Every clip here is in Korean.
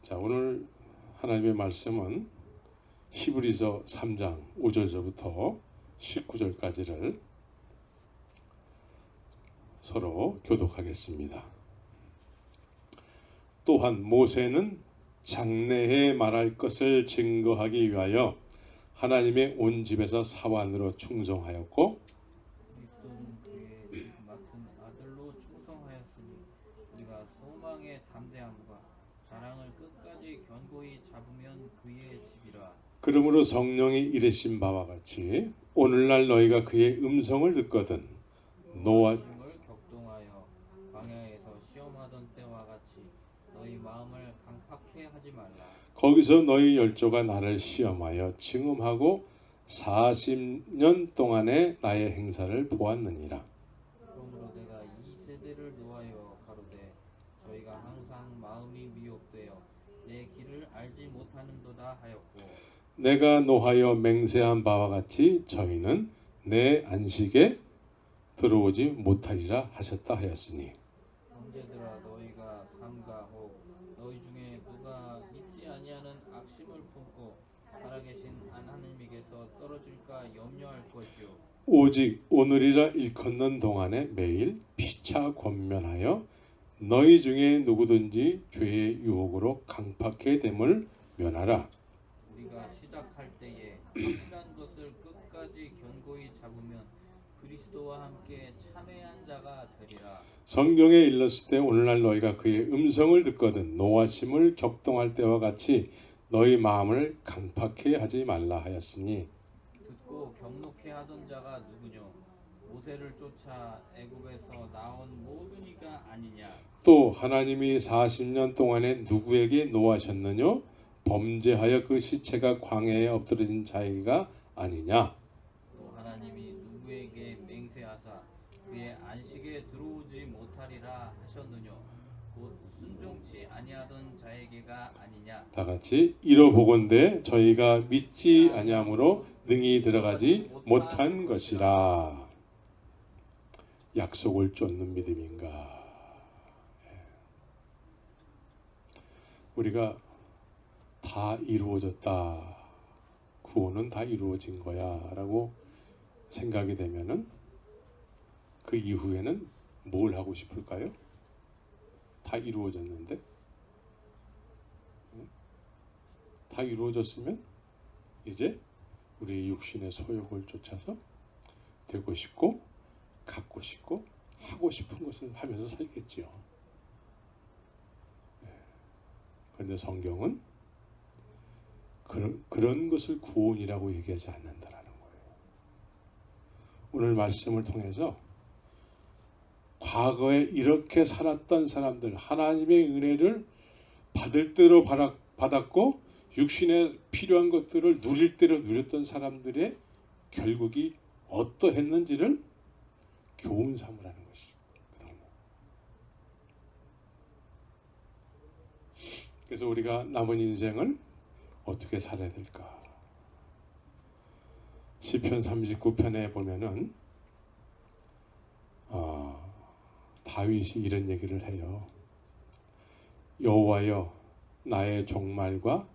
자, 오늘 하나님의 말씀은 히브리서 3장 5절부터 19절까지를 서로 교독하겠습니다. 또한 모세는 장래에 말할 것을 증거하기 위하여 하나님의 온 집에서 사환으로 충성하였고 그리스도는 그의 맡은 아들로 충성하였으니 우리가 소망의 담대함과 자랑을 끝까지 견고히 잡으면 그의 집이라. 그러므로 성령이 이르신 바와 같이 오늘날 너희가 그의 음성을 듣거든 노아 심을 격동하여 광야에서 시험하던 때와 같이 너희 마음을 강팍해 하지 말라. 거기서 너희 열조가 나를 시험하여 증음하고 40년 동안의 나의 행사를 보았느니라. 그러므로 내가 이 세대를 노하여 가로되 저희가 항상 마음이 미혹되어 내 길을 알지 못하는도다 하였고 내가 노하여 맹세한 바와 같이 저희는 내 안식에 들어오지 못하리라 하셨다 하였으니 형제들아 너희가 삼가 혹 너희 중에 누가 믿지 아니하는 악심을 품고 살아계신 하나님에게서 떨어질까 염려할 것이요 오직 오늘이라 일컫는 동안에 매일 피차 권면하여 너희 중에 누구든지 죄의 유혹으로 강팍해 됨을 면하라. 우리가 시작할 때에 확실한 것을 끝까지 견고히 잡으면 그리스도와 함께 참회한 자가 되리라. 성경에 일렀을 때 오늘날 너희가 그의 음성을 듣거든 노하심을 격동할 때와 같이 너희 마음을 강팍해 하지 말라 하였으니 듣고 경록해 하던 자가 누구뇨? 모세를 쫓아 애굽에서 나온 모든 이가 아니냐? 또 하나님이 40년 동안에 누구에게 노하셨느뇨? 범죄하여 그 시체가 광야에 엎드러진 자에게가 아니냐? 또 하나님이 누구에게 맹세하사 그의 안식에 들어오지 못하리라 하셨느뇨? 곧 순종치 아니하던 자에게가 아니냐? 다 같이 이러보건대 저희가 믿지 아니함으로 능히 들어가지 못한 것이라. 약속을 쫓는 믿음인가? 우리가 다 이루어졌다. 구원은 다 이루어진 거야 라고 생각이 되면은 그 이후에는 뭘 하고 싶을까요? 다 이루어졌는데? 다 이루어졌으면 이제 우리의 육신의 소욕을 쫓아서 되고 싶고 갖고 싶고 하고 싶은 것을 하면서 살겠지요. 그런데 성경은 그런 것을 구원이라고 얘기하지 않는다라는 거예요. 오늘 말씀을 통해서 과거에 이렇게 살았던 사람들, 하나님의 은혜를 받을 대로 받았고 육신에 필요한 것들을 누릴 대로 누렸던 사람들의 결국이 어떠했는지를 교훈 삼으라는 것이죠. 그래서 우리가 남은 인생을 어떻게 살아야 될까? 시편 39편에 보면은 다윗이 이런 얘기를 해요. 여호와여 나의 종말과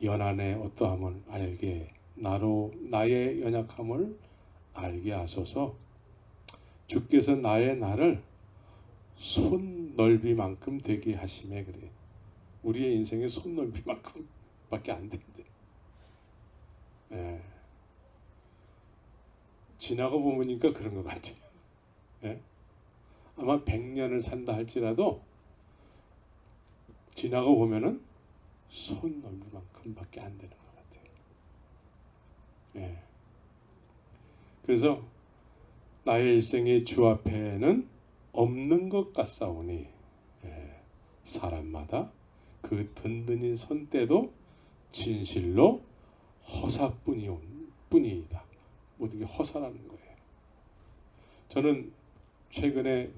연한의 어떠함을 알게 나로 나의 연약함을 알게 하소서. 주께서 나의 날을 손 넓이만큼 되게 하심에 그래. 우리의 인생의 손 넓이만큼밖에 안 된대. 지나고 보니까 그런 것 같아요. 아마 100년을 산다 할지라도 지나고 보면은 손 넓이만큼밖에 안 되는 것 같아요. 그래서 나의 일생의 주 앞에는 없는 것 같사오니 사람마다 그 든든히 선 때도 진실로 허사뿐이다. 모든 게 허사라는 거예요. 저는 최근에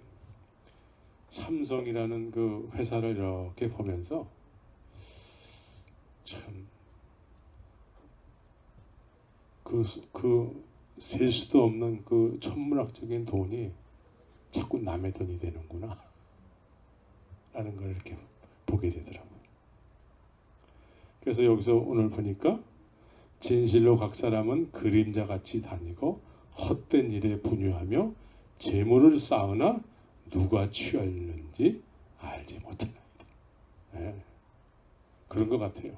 삼성이라는 그 회사를 이렇게 보면서 참 셀 수도 없는 그 천문학적인 돈이 자꾸 남의 돈이 되는구나 라는 걸 이렇게 보게 되더라고요. 그래서 여기서 오늘 보니까 진실로 각 사람은 그림자같이 다니고 헛된 일에 분유하며 재물을 쌓으나 누가 취하는지 알지 못하나이다. 네. 그런 것 같아요.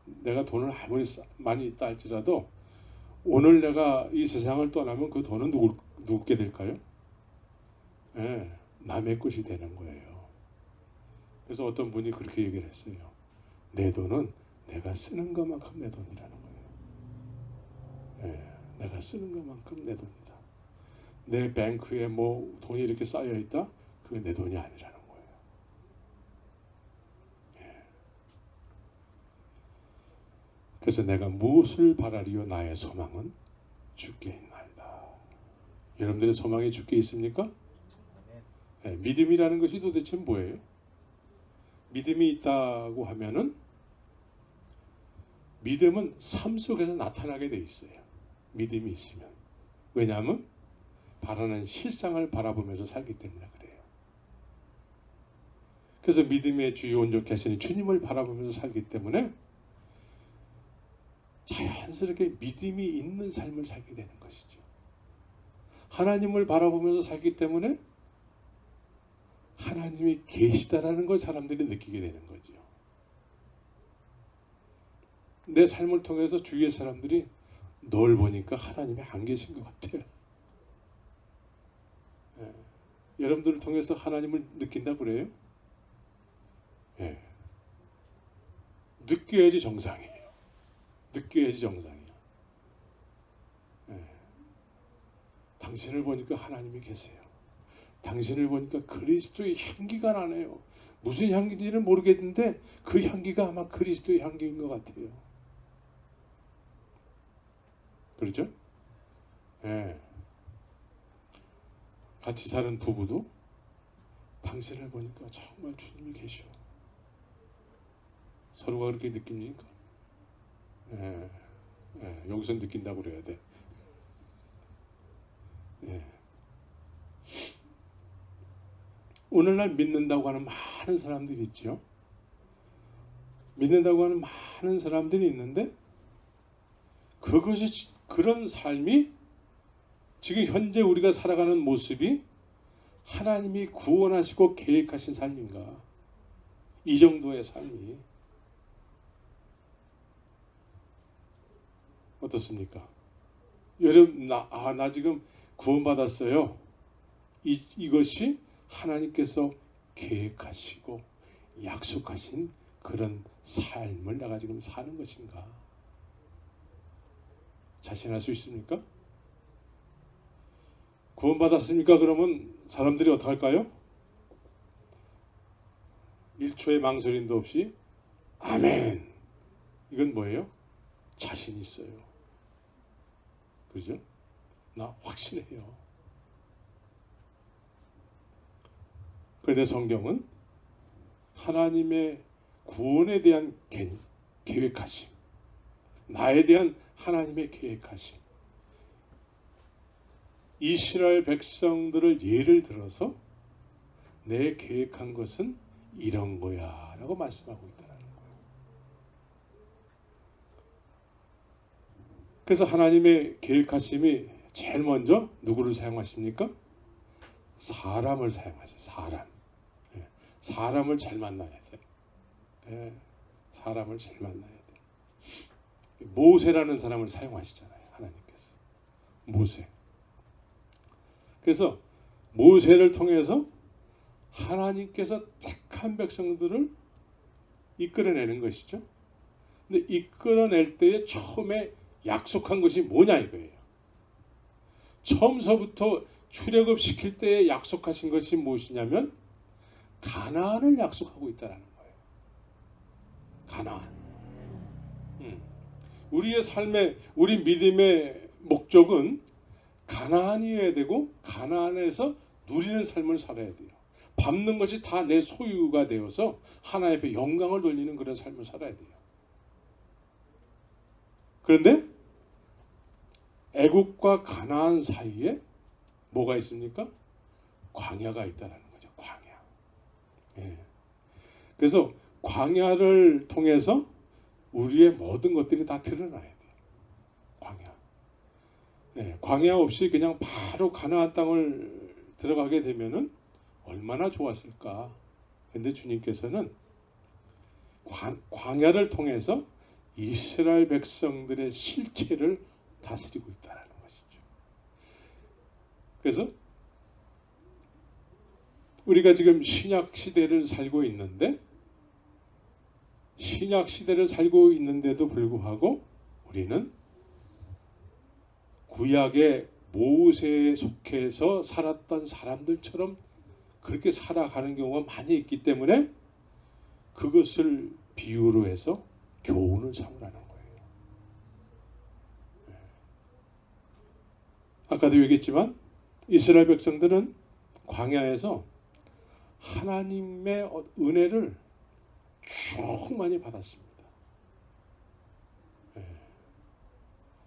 내가 돈을 아무리 많이 있다 할지라도 오늘 내가 이 세상을 떠나면 그 돈은 누구께 될까요? 네. 남의 것이 되는 거예요. 그래서 어떤 분이 그렇게 얘기를 했어요. 내 돈은 내가 쓰는 것만큼 내 돈이라는 거예요. 네. 내가 쓰는 것만큼 내 돈이다. 내 뱅크에 뭐 돈이 이렇게 쌓여 있다? 그게 내 돈이 아니라는 거예요. 예. 그래서 내가 무엇을 바라리요? 나의 소망은 주께 있나이다. 여러분들의 소망이 주께 있습니까? 예. 믿음이라는 것이 도대체 뭐예요? 믿음이 있다고 하면은 믿음은 삶 속에서 나타나게 돼 있어요. 믿음이 있으면. 왜냐하면 바라는 실상을 바라보면서 살기 때문에 그래요. 그래서 믿음의 주요 온전케 하시는 주님을 바라보면서 살기 때문에 자연스럽게 믿음이 있는 삶을 살게 되는 것이죠. 하나님을 바라보면서 살기 때문에 하나님이 계시다라는 걸 사람들이 느끼게 되는 거죠. 내 삶을 통해서 주위의 사람들이 널 보니까 하나님이 안 계신 것 같아요. 예. 여러분들을 통해서 하나님을 느낀다 그래요? 예. 느껴야지 정상이에요. 느껴야지 정상이에요. 예. 당신을 보니까 하나님이 계세요. 당신을 보니까 그리스도의 향기가 나네요. 무슨 향기인지는 모르겠는데 그 향기가 아마 그리스도의 향기인 것 같아요. 그렇죠? 예. 같이 사는 부부도 당신을 보니까 정말 주님이 계셔. 서로가 그렇게 느낍니까? 예. 예. 여기서 느낀다고 그래야 돼. 예. 오늘날 믿는다고 하는 많은 사람들이 있죠. 믿는다고 하는 많은 사람들이 있는데 그것이 그런 삶이 지금 현재 우리가 살아가는 모습이 하나님이 구원하시고 계획하신 삶인가? 이 정도의 삶이 어떻습니까? 여러분 나 지금 구원받았어요. 이것이 하나님께서 계획하시고 약속하신 그런 삶을 내가 지금 사는 것인가? 자신할 수 있습니까? 구원받았습니까? 그러면 사람들이 어떻게 할까요? 1초의 망설임도 없이 아멘. 이건 뭐예요? 자신 있어요. 그죠? 나 확신해요. 그런데 성경은 하나님의 구원에 대한 계획하심, 나에 대한 하나님의 계획하심, 이스라엘 백성들을 예를 들어서 내 계획한 것은 이런 거야 라고 말씀하고 있다는 거예요. 그래서 하나님의 계획하심이 제일 먼저 누구를 사용하십니까? 사람을 사용하세요. 사람을 잘 만나야 돼. 사람을 잘 만나야 돼. 모세라는 사람을 사용하시잖아요. 하나님께서. 모세. 그래서 모세를 통해서 하나님께서 택한 백성들을 이끌어내는 것이죠. 근데 이끌어낼 때에 처음에 약속한 것이 뭐냐 이거예요. 처음서부터 출애굽 시킬 때에 약속하신 것이 무엇이냐면 가나안을 약속하고 있다는 거예요. 가나안. 우리의 삶의 우리 믿음의 목적은 가나안이어야 되고 가나안에서 누리는 삶을 살아야 돼요. 밟는 것이 다 내 소유가 되어서 하나님 앞에 영광을 돌리는 그런 삶을 살아야 돼요. 그런데 애국과 가나안 사이에 뭐가 있습니까? 광야가 있다는 거죠. 광야. 예. 그래서 광야를 통해서 우리의 모든 것들이 다 드러나야 돼요. 광야. 네, 광야 없이 그냥 바로 가나안 땅을 들어가게 되면은 얼마나 좋았을까. 근데 주님께서는 광야를 통해서 이스라엘 백성들의 실체를 다스리고 있다는 것이죠. 그래서 우리가 지금 신약 시대를 살고 있는데, 신약 시대를 살고 있는데도 불구하고 우리는 구약의 모세에 속해서 살았던 사람들처럼 그렇게 살아가는 경우가 많이 있기 때문에 그것을 비유로 해서 교훈을 삼으라는 거예요. 아까도 얘기했지만 이스라엘 백성들은 광야에서 하나님의 은혜를 충만히 받았습니다.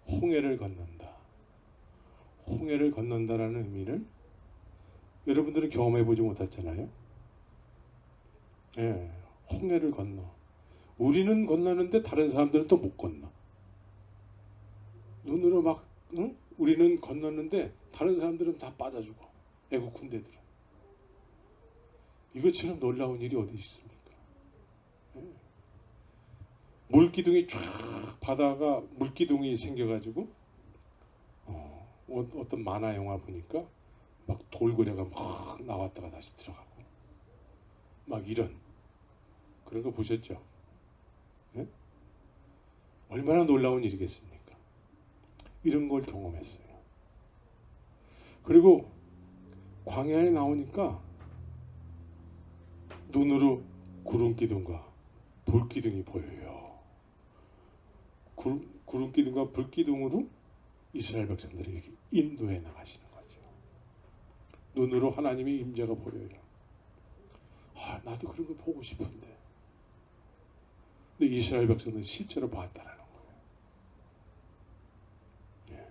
홍해를 건넌다. 홍해를 건넌다라는 의미를 여러분들은 경험해 보지 못했잖아요. 홍해를 건너. 우리는 건너는데 다른 사람들은 또 못 건너. 눈으로 막 우리는 건넜는데 다른 사람들은 다 빠져주고, 애국 군대들은. 이것처럼 놀라운 일이 어디 있습니까? 물기둥이 쫙, 바다가 물기둥이 생겨가지고 어떤 만화 영화 보니까 막 돌고래가 막 나왔다가 다시 들어가고 막 이런 그런 거 보셨죠? 예? 얼마나 놀라운 일이겠습니까? 이런 걸 경험했어요. 그리고 광야에 나오니까 눈으로 구름기둥과 불기둥이 보여요. 구름기둥과 불기둥으로 이스라엘 백성들이 이렇게 인도해 나가시는 거죠. 눈으로 하나님의 임재가 보여요. 나도 그런 거 보고 싶은데. 근데 이스라엘 백성들은 실제로 봤다라는 거예요. 예.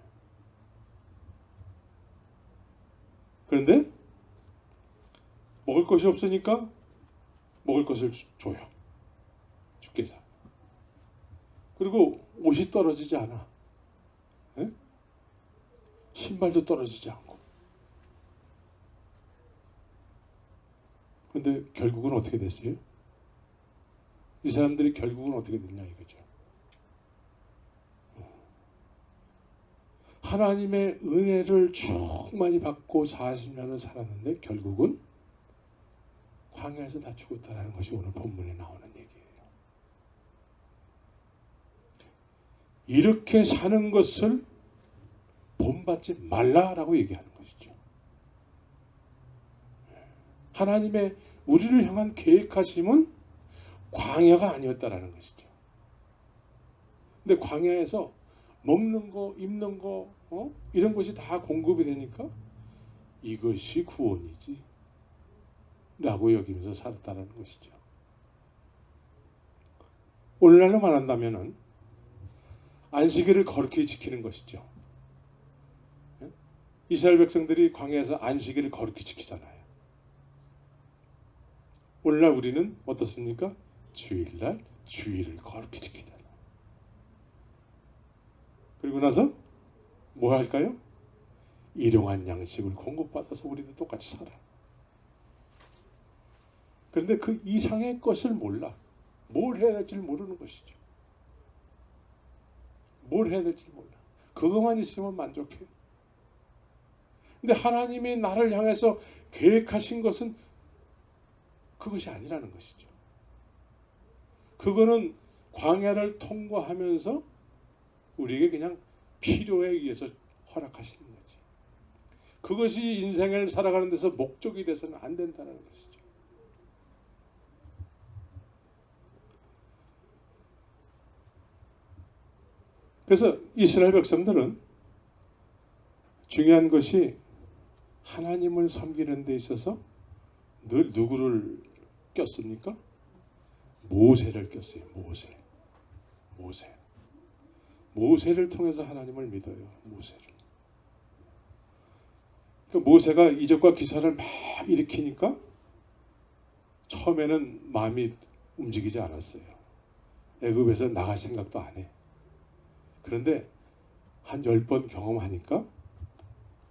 그런데 먹을 것이 없으니까 먹을 것을 줘요. 주께서. 그리고 옷이 떨어지지 않아. 예? 신발도 떨어지지 않고. 근데 결국은 어떻게 됐어요? 이 사람들이 결국은 어떻게 됐냐 이거죠. 하나님의 은혜를 충만히 받고 40년을 살았는데 결국은 광야에서 다 죽었다는 것이 오늘 본문에 나오는 얘기예요. 이렇게 사는 것을 본받지 말라라고 얘기하는 것이죠. 하나님의 우리를 향한 계획하심은 광야가 아니었다라는 것이죠. 근데 광야에서 먹는 거, 입는 거, 이런 것이 다 공급이 되니까 이것이 구원이지 라고 여기면서 살았다는 것이죠. 오늘날로 말한다면 안식일을 거룩히 지키는 것이죠. 이스라엘 백성들이 광야에서 안식일을 거룩히 지키잖아요. 오늘날 우리는 어떻습니까? 주일날 주일을 거룩히 지키잖아요. 그리고 나서 뭐 할까요? 일용할 양식을 공급받아서 우리도 똑같이 살아. 그런데 그 이상의 것을 몰라. 뭘 해야 될지 모르는 것이죠. 뭘 해야 될지 몰라. 그것만 있으면 만족해. 근데 하나님이 나를 향해서 계획하신 것은 그것이 아니라는 것이죠. 그거는 광야를 통과하면서 우리에게 그냥 필요에 의해서 허락하시는 거지. 그것이 인생을 살아가는 데서 목적이 돼서는 안 된다는 것이죠. 그래서 이스라엘 백성들은 중요한 것이 하나님을 섬기는 데 있어서 늘 누구를 꼈습니까? 모세를 꼈어요. 모세를 통해서 하나님을 믿어요. 모세를. 그러니까 모세가 이적과 기사를 막 일으키니까 처음에는 마음이 움직이지 않았어요. 애굽에서 나갈 생각도 안 해. 그런데 한 10번 경험하니까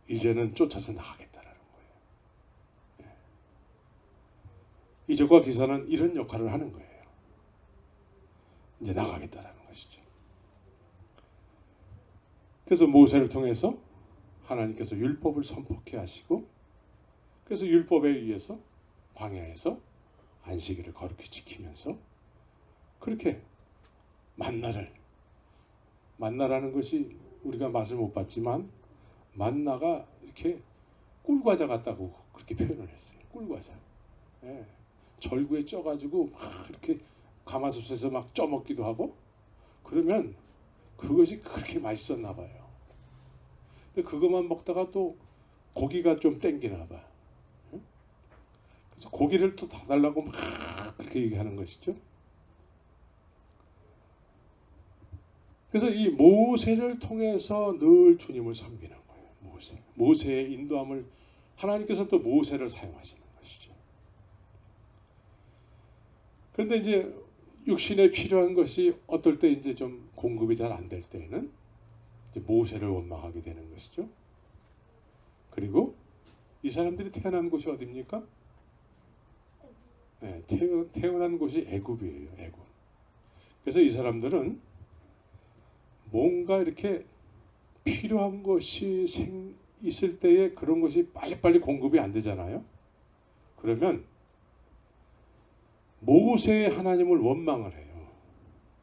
이제는 쫓아서 나가겠다라는 거예요. 이적과 기사는 이런 역할을 하는 거예요. 이제 나가겠다라는 것이죠. 그래서 모세를 통해서 하나님께서 율법을 선포케 하시고, 그래서 율법에 의해서 광야에서 안식일을 거룩히 지키면서 그렇게 만나라는 것이 우리가 맛을 못 봤지만 만나가 이렇게 꿀과자 같다고 그렇게 표현을 했어요. 꿀과자. 예. 절구에 쪄가지고 막 이렇게 가마솥에서 막 쪄먹기도 하고, 그러면 그것이 그렇게 맛있었나 봐요. 근데 그것만 먹다가 또 고기가 좀 땡기나 봐. 예? 그래서 고기를 또 다 달라고 막 그렇게 얘기하는 것이죠. 그래서 이 모세를 통해서 늘 주님을 섬기는 거예요. 모세의 인도함을 하나님께서 또 모세를 사용하시는 것이죠. 그런데 이제 육신에 필요한 것이 어떨 때 이제 좀 공급이 잘 안 될 때에는 이제 모세를 원망하게 되는 것이죠. 그리고 이 사람들이 태어난 곳이 어디입니까? 네, 태어난 곳이 애굽이에요. 애굽. 그래서 이 사람들은 뭔가 이렇게 필요한 것이 있을 때에 그런 것이 빨리빨리 공급이 안 되잖아요. 그러면 모세의 하나님을 원망을 해요.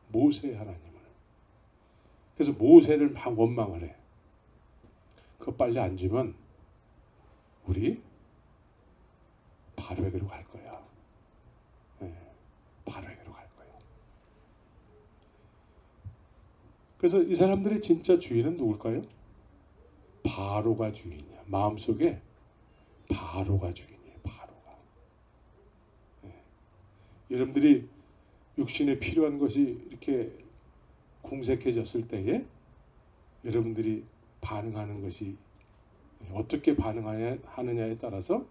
모세의 하나님을. 그래서 모세를 막 원망을 해. 그거 빨리 안 주면 우리 바로에게로 갈 거야. 네, 바로에게로 갈 거야. 그래서 이 사람들의 진짜 주인은 누굴까요? 바로가 주인이야. 마음속에 바로가 주인이에요. 바로가. 네. 여러분들이 육신에 필요한 것이 이렇게 궁색해졌을 때에 여러분들이 반응하는 것이 어떻게 반응하느냐에 따라서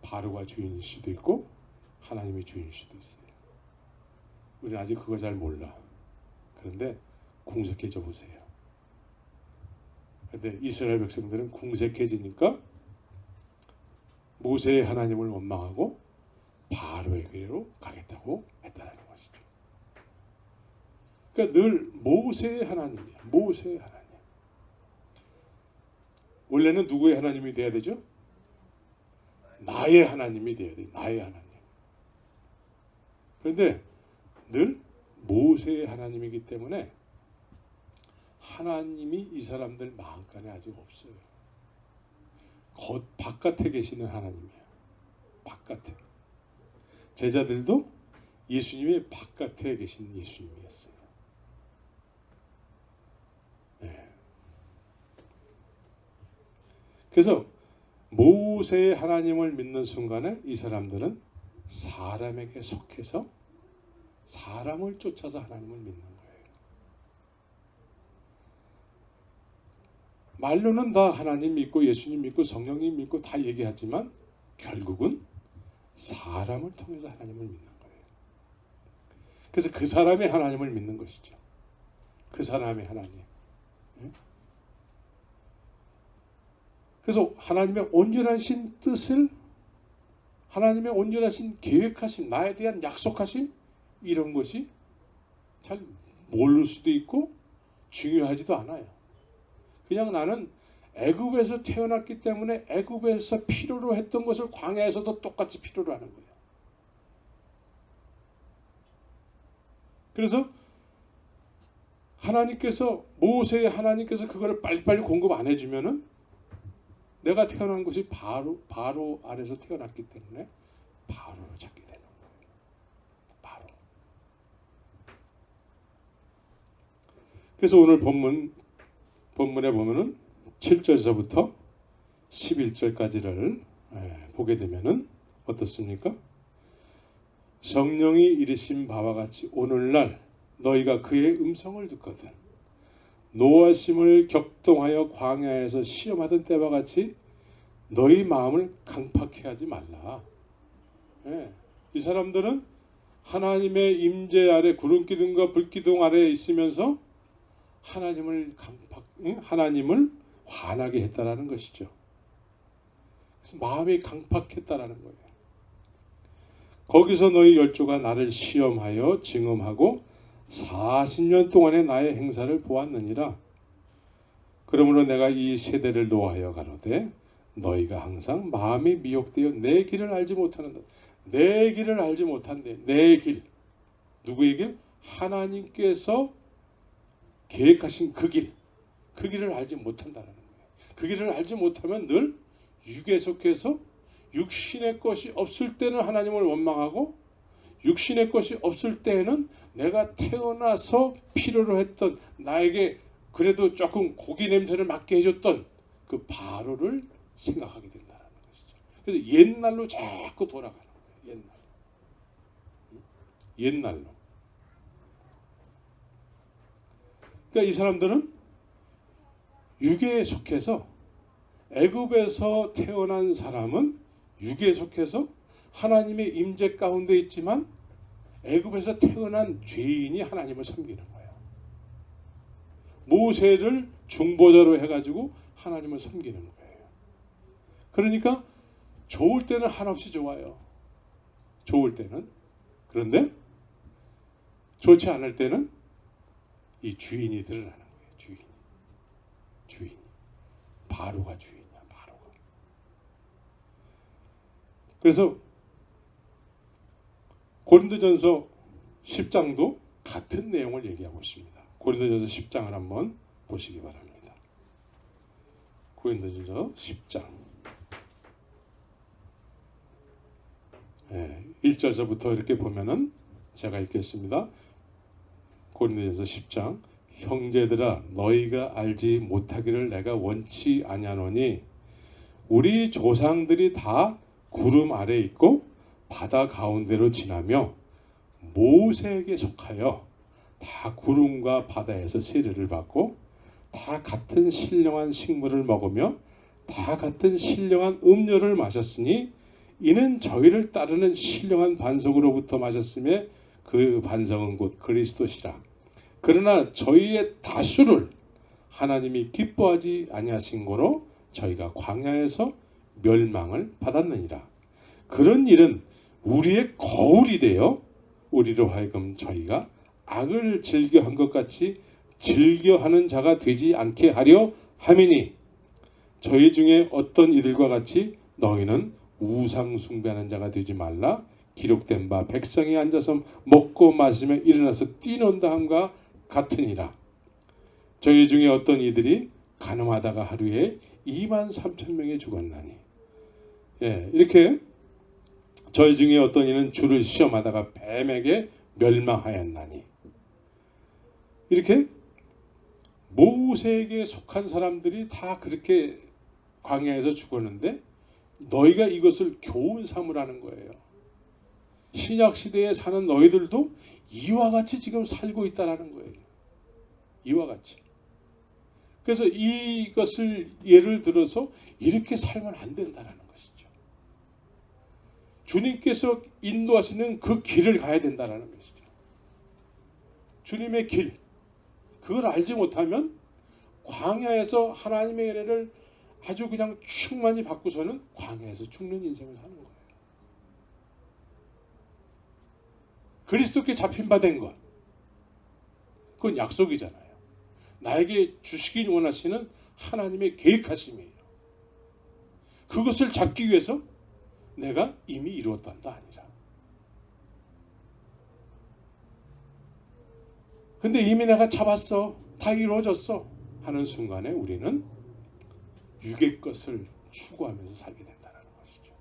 바로가 주인일 수도 있고 하나님이 주인일 수도 있어요. 우리는 아직 그거 잘 몰라. 그런데 궁색해져 보세요. 그런데 이스라엘 백성들은 궁색해지니까 모세의 하나님을 원망하고 바로에게로 가겠다고 했다는 것이죠. 그러니까 늘 모세의 하나님이야. 모세의 하나님. 원래는 누구의 하나님이 돼야 되죠? 나의 하나님이 돼야 돼. 나의 하나님. 그런데 늘 모세의 하나님이기 때문에 하나님이 이 사람들 마음간에 아직 없어요. 바깥에 계시는 하나님이야. 바깥에. 제자들도 예수님이 바깥에 계신 예수님이었어요. 네. 그래서 모세의 하나님을 믿는 순간에 이 사람들은 사람에게 속해서 사람을 쫓아서 하나님을 믿는 거예요. 말로는 다 하나님 믿고 예수님 믿고 성령님 믿고 다 얘기하지만 결국은 사람을 통해서 하나님을 믿는 거예요. 그래서 그 사람의 하나님을 믿는 것이죠. 그 사람의 하나님. 그래서 하나님의 온전하신 뜻을, 하나님의 온전하신 계획하심, 나에 대한 약속하심, 이런 것이 잘 모를 수도 있고 중요하지도 않아요. 그냥 나는 애굽에서 태어났기 때문에 애굽에서 필요로 했던 것을 광야에서도 똑같이 필요로 하는 거예요. 그래서 모세의 하나님께서 그거를 빨리빨리 공급 안 해주면은 내가 태어난 것이 바로 아래서 태어났기 때문에 바로를 찾게 되는 거예요. 바로. 그래서 오늘 본문에 보면은 7절서부터 11절까지를 보게 되면은 어떻습니까? 성령이 이르신 바와 같이 오늘날 너희가 그의 음성을 듣거든 노하심을 격동하여 광야에서 시험하던 때와 같이 너희 마음을 강팍해 하지 말라. 이 사람들은 하나님의 임재 아래 구름 기둥과 불 기둥 아래에 있으면서 하나님을 하나님을 환하게 했다라는 것이죠. 그래서 마음이 강팍했다라는 거예요. 거기서 너희 열조가 나를 시험하여 증음하고 40년 동안의 나의 행사를 보았느니라. 그러므로 내가 이 세대를 노하여 가로되 너희가 항상 마음이 미혹되어 내 길을 알지 못하는다. 내 길을 알지 못한대. 내 길. 누구의 길? 하나님께서 계획하신 그 길. 그 길을 알지 못한다는 거예요. 그 길을 알지 못하면 늘 육에 속해서 육신의 것이 없을 때는 하나님을 원망하고 육신의 것이 없을 때에는 내가 태어나서 필요로 했던 나에게 그래도 조금 고기 냄새를 맡게 해줬던 그 바로를 생각하게 된다는 것이죠. 그래서 옛날로 자꾸 돌아가는 거예요. 옛날로. 그러니까 이 사람들은 육에 속해서 애굽에서 태어난 사람은 육에 속해서 하나님의 임재 가운데 있지만 애굽에서 태어난 죄인이 하나님을 섬기는 거예요. 모세를 중보자로 해가지고 하나님을 섬기는 거예요. 그러니까 좋을 때는 한없이 좋아요. 좋을 때는. 그런데 좋지 않을 때는 이 주인이 드러나는 거예요. 주인. 바로가 주인이야. 바로가. 그래서 고린도전서 10장도 같은 내용을 얘기하고 있습니다. 고린도전서 10장을 한번 보시기 바랍니다. 고린도전서 10장 1절서부터 이렇게 보면은 제가 읽겠습니다. 고린도전서 10장 형제들아 너희가 알지 못하기를 내가 원치 아니하노니 우리 조상들이 다 구름 아래 있고 바다 가운데로 지나며 모세에게 속하여 다 구름과 바다에서 세례를 받고 다 같은 신령한 식물을 먹으며 다 같은 신령한 음료를 마셨으니 이는 저희를 따르는 신령한 반석으로부터 마셨음에 그 반석은 곧 그리스도시라. 그러나 저희의 다수를 하나님이 기뻐하지 아니하신 거로 저희가 광야에서 멸망을 받았느니라. 그런 일은 우리의 거울이 되어 우리로 하여금 저희가 악을 즐겨한 것 같이 즐겨하는 자가 되지 않게 하려 함이니 저희 중에 어떤 이들과 같이 너희는 우상 숭배하는 자가 되지 말라. 기록된 바 백성이 앉아서 먹고 마시며 일어나서 뛰논다 함과 같으니라. 저희 중에 어떤 이들이 간음하다가 하루에 23,000명이 죽었나니. 이렇게 저희 중에 어떤 이는 주를 시험하다가 뱀에게 멸망하였나니. 이렇게 모세에게 속한 사람들이 다 그렇게 광야에서 죽었는데 너희가 이것을 교훈 삼으라는 거예요. 신약 시대에 사는 너희들도 이와 같이 지금 살고 있다라는 거예요. 이와 같이. 그래서 이것을 예를 들어서 이렇게 살면 안 된다라는 것이죠. 주님께서 인도하시는 그 길을 가야 된다라는 것이죠. 주님의 길. 그걸 알지 못하면 광야에서 하나님의 은혜를 아주 그냥 충만히 받고서는 광야에서 죽는 인생을 사는 거예요. 그리스도께 잡힌 바 된 것. 그건 약속이잖아요. 나에게 주시길 원하시는 하나님의 계획하심이에요. 그것을 잡기 위해서 내가 이미 이루었단도 아니라. 근데 이미 내가 잡았어. 다 이루어졌어. 하는 순간에 우리는 육의 것을 추구하면서 살게 된다는 것이죠.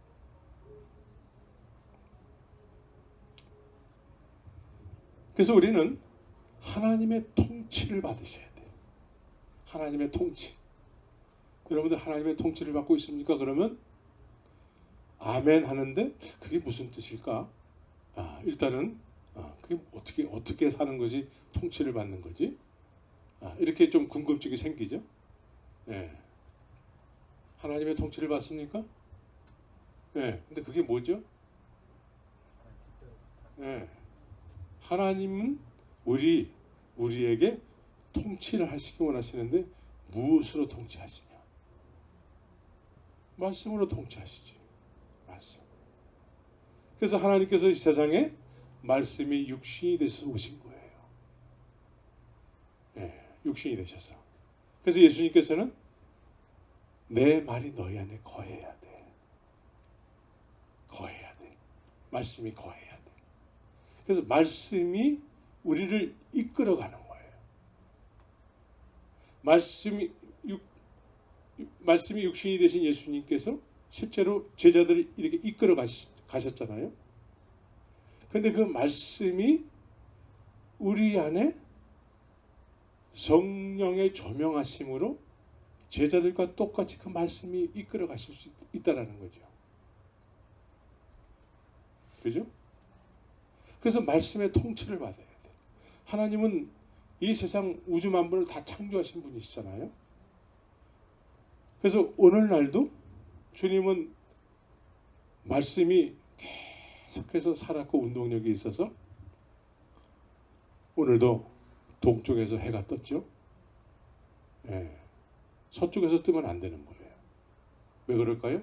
그래서 우리는 하나님의 통치를 받으셔야 돼요. 하나님의 통치. 여러분들 하나님의 통치를 받고 있습니까? 그러면 아멘 하는데 그게 무슨 뜻일까? 일단은 그게 어떻게 사는 것이 통치를 받는 거지? 이렇게 좀 궁금증이 생기죠. 하나님의 통치를 받습니까? 근데 그게 뭐죠? 하나님은 우리에게 통치를 하시기 원하시는데 무엇으로 통치하시냐? 말씀으로 통치하시지. 말씀. 그래서 하나님께서 이 세상에 말씀이 육신이 되셔서 오신 거예요. 네, 육신이 되셔서. 그래서 예수님께서는 내 말이 너희 안에 거해야 돼. 거해야 돼. 말씀이 거해야 돼. 그래서 말씀이 우리를 이끌어가는 거예요. 말씀이 육신이 되신 예수님께서 실제로 제자들을 이렇게 이끌어 가셨잖아요. 그런데 그 말씀이 우리 안에 성령의 조명하심으로 제자들과 똑같이 그 말씀이 이끌어 가실 수 있다라는 거죠. 그죠? 그래서 말씀의 통치를 받아야 돼. 하나님은 이 세상 우주 만물을 다 창조하신 분이시잖아요. 그래서 오늘날도 주님은 말씀이 계속해서 살았고 운동력이 있어서 오늘도 동쪽에서 해가 떴죠. 예. 서쪽에서 뜨면 안 되는 거예요. 왜 그럴까요?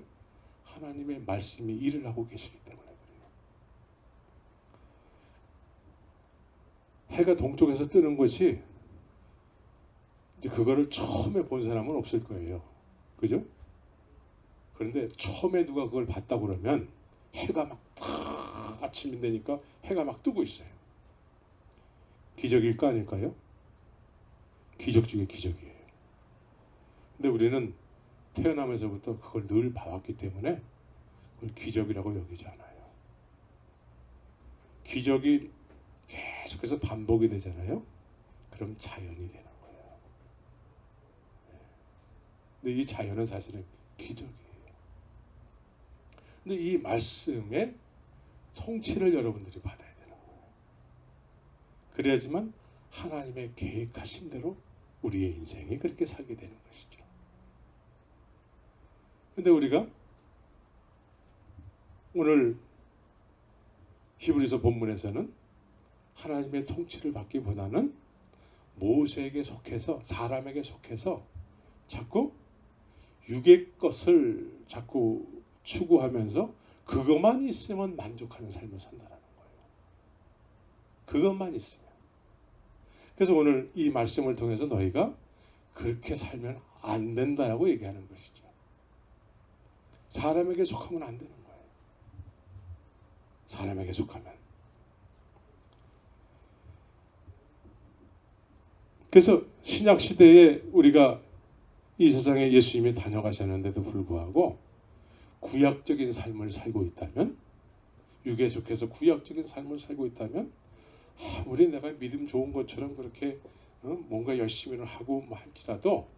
하나님의 말씀이 일을 하고 계시기 때문에 그래요. 해가 동쪽에서 뜨는 것이 이제 그거를 처음에 본 사람은 없을 거예요. 그죠? 그런데 처음에 누가 그걸 봤다고 그러면 해가 막 아침이 되니까 해가 막 뜨고 있어요. 기적일까 아닐까요? 기적 중에 기적이에요. 근데 우리는 태어나면서부터 그걸 늘 봐왔기 때문에 그걸 기적이라고 여기지 않아요. 기적이 계속해서 반복이 되잖아요. 그럼 자연이 되는 거예요. 근데 이 자연은 사실은 기적이에요. 근데 이 말씀의 통치를 여러분들이 받아야 되는 거예요. 그래야지만 하나님의 계획하신 대로 우리의 인생이 그렇게 살게 되는 것이죠. 근데 우리가 오늘 히브리서 본문에서는 하나님의 통치를 받기보다는 모세에게 속해서 사람에게 속해서 자꾸 육의 것을 자꾸 추구하면서 그것만 있으면 만족하는 삶을 산다는 거예요. 그것만 있으면. 그래서 오늘 이 말씀을 통해서 너희가 그렇게 살면 안 된다라고 얘기하는 것이죠. 사람에게 속하면 안 되는 거예요. 사람에게 속하면. 그래서 신약 시대에 우리가 이 세상에 예수님이 다녀가셨는데도 불구하고 구약적인 삶을 살고 있다면, 육에 속해서 구약적인 삶을 살고 있다면 아무리 내가 믿음 좋은 것처럼 그렇게 뭔가 열심히를 하고 할지라도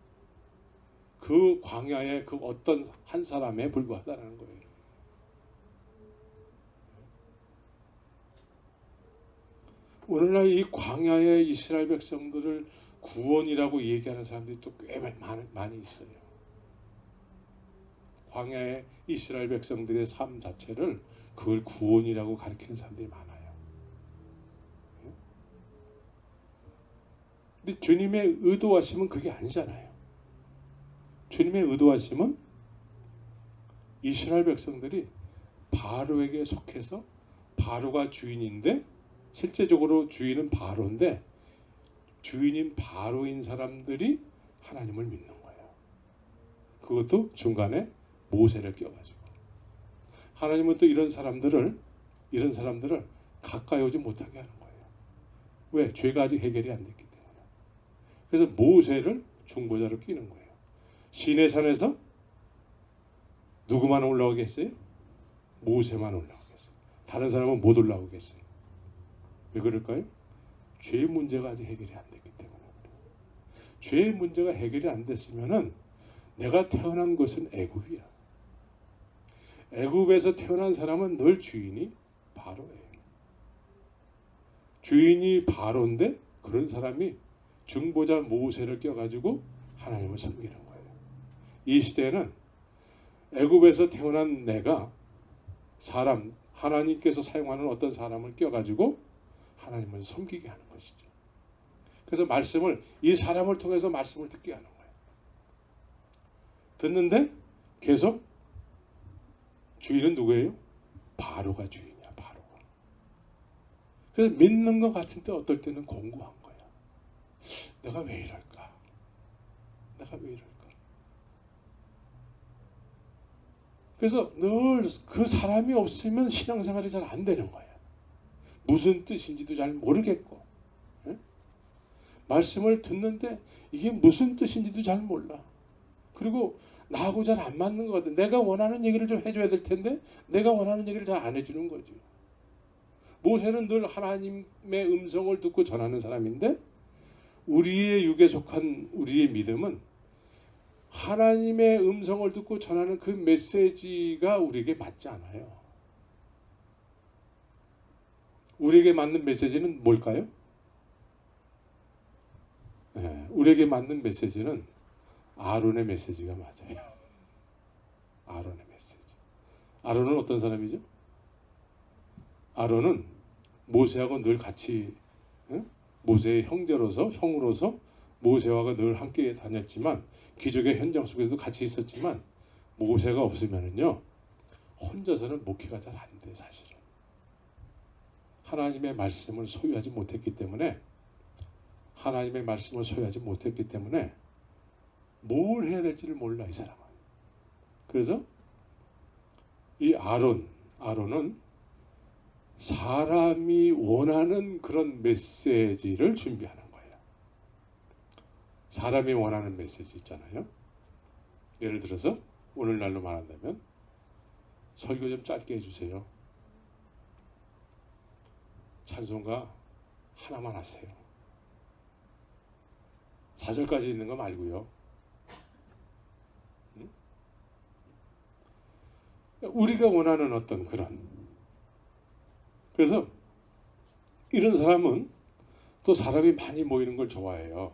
그 광야의 그 어떤 한 사람에 불과하다는 거예요. 오늘날 이 광야의 이스라엘 백성들을 구원이라고 얘기하는 사람들이 또 꽤 많이 있어요. 광야의 이스라엘 백성들의 삶 자체를 그걸 구원이라고 가르치는 사람들이 많아요. 근데 주님의 의도하심은 그게 아니잖아요. 주님의 의도하심은 이스라엘 백성들이 바로에게 속해서 바로가 주인인데 실제적으로 주인은 바로인데 주인인 바로인 사람들이 하나님을 믿는 거예요. 그것도 중간에 모세를 껴가지고 하나님은 또 이런 사람들을 가까이 오지 못하게 하는 거예요. 왜? 죄가 아직 해결이 안 됐기 때문에. 그래서 모세를 중보자로 끼는 거예요. 시내산에서 누구만 올라오겠어요? 모세만 올라오겠어요. 다른 사람은 못 올라오겠어요. 왜 그럴까요? 죄의 문제가 아직 해결이 안 됐기 때문에. 죄의 문제가 해결이 안 됐으면은 내가 태어난 것은 애굽이야. 애굽에서 태어난 사람은 늘 주인이 바로예요. 주인이 바로인데 그런 사람이 중보자 모세를 껴가지고 하나님을 섬기는 거예요. 이 시대에는 애굽에서 태어난 내가 하나님께서 사용하는 어떤 사람을 껴가지고 하나님을 섬기게 하는 것이죠. 그래서 말씀을 이 사람을 통해서 말씀을 듣게 하는 거예요. 듣는데 계속 주인은 누구예요? 바로가 주인이야. 바로가. 그래서 믿는 것 같은데 어떨 때는 공고한 거야. 내가 왜 이럴까? 내가 왜 이럴까? 그래서 늘 그 사람이 없으면 신앙생활이 잘 안 되는 거예요. 무슨 뜻인지도 잘 모르겠고, 예? 말씀을 듣는데 이게 무슨 뜻인지도 잘 몰라. 그리고 나하고 잘 안 맞는 것 같아. 내가 원하는 얘기를 좀 해줘야 될 텐데 내가 원하는 얘기를 잘 안 해주는 거죠. 모세는 늘 하나님의 음성을 듣고 전하는 사람인데 우리의 육에 속한 우리의 믿음은 하나님의 음성을 듣고 전하는 그 메시지가 우리에게 맞지 않아요. 우리에게 맞는 메시지는 뭘까요? 네, 우리에게 맞는 메시지는 아론의 메시지가 맞아요. 아론의 메시지. 아론은 어떤 사람이죠? 아론은 모세하고 늘 같이, 모세의 형으로서 모세와 늘 함께 다녔지만 기적의 현장 속에서도 같이 있었지만 모세가 없으면은요 혼자서는 목회가 잘 안 돼. 사실은 하나님의 말씀을 소유하지 못했기 때문에 뭘 해야 될지를 몰라 이 사람은. 그래서 이 아론은 사람이 원하는 그런 메시지를 준비하는 거예요. 사람이 원하는 메시지 있잖아요. 예를 들어서 오늘날로 말한다면 설교 좀 짧게 해주세요. 찬송가 하나만 하세요. 4절까지 있는 거 말고요. 우리가 원하는 어떤 그래서 이런 사람은 또 사람이 많이 모이는 걸 좋아해요.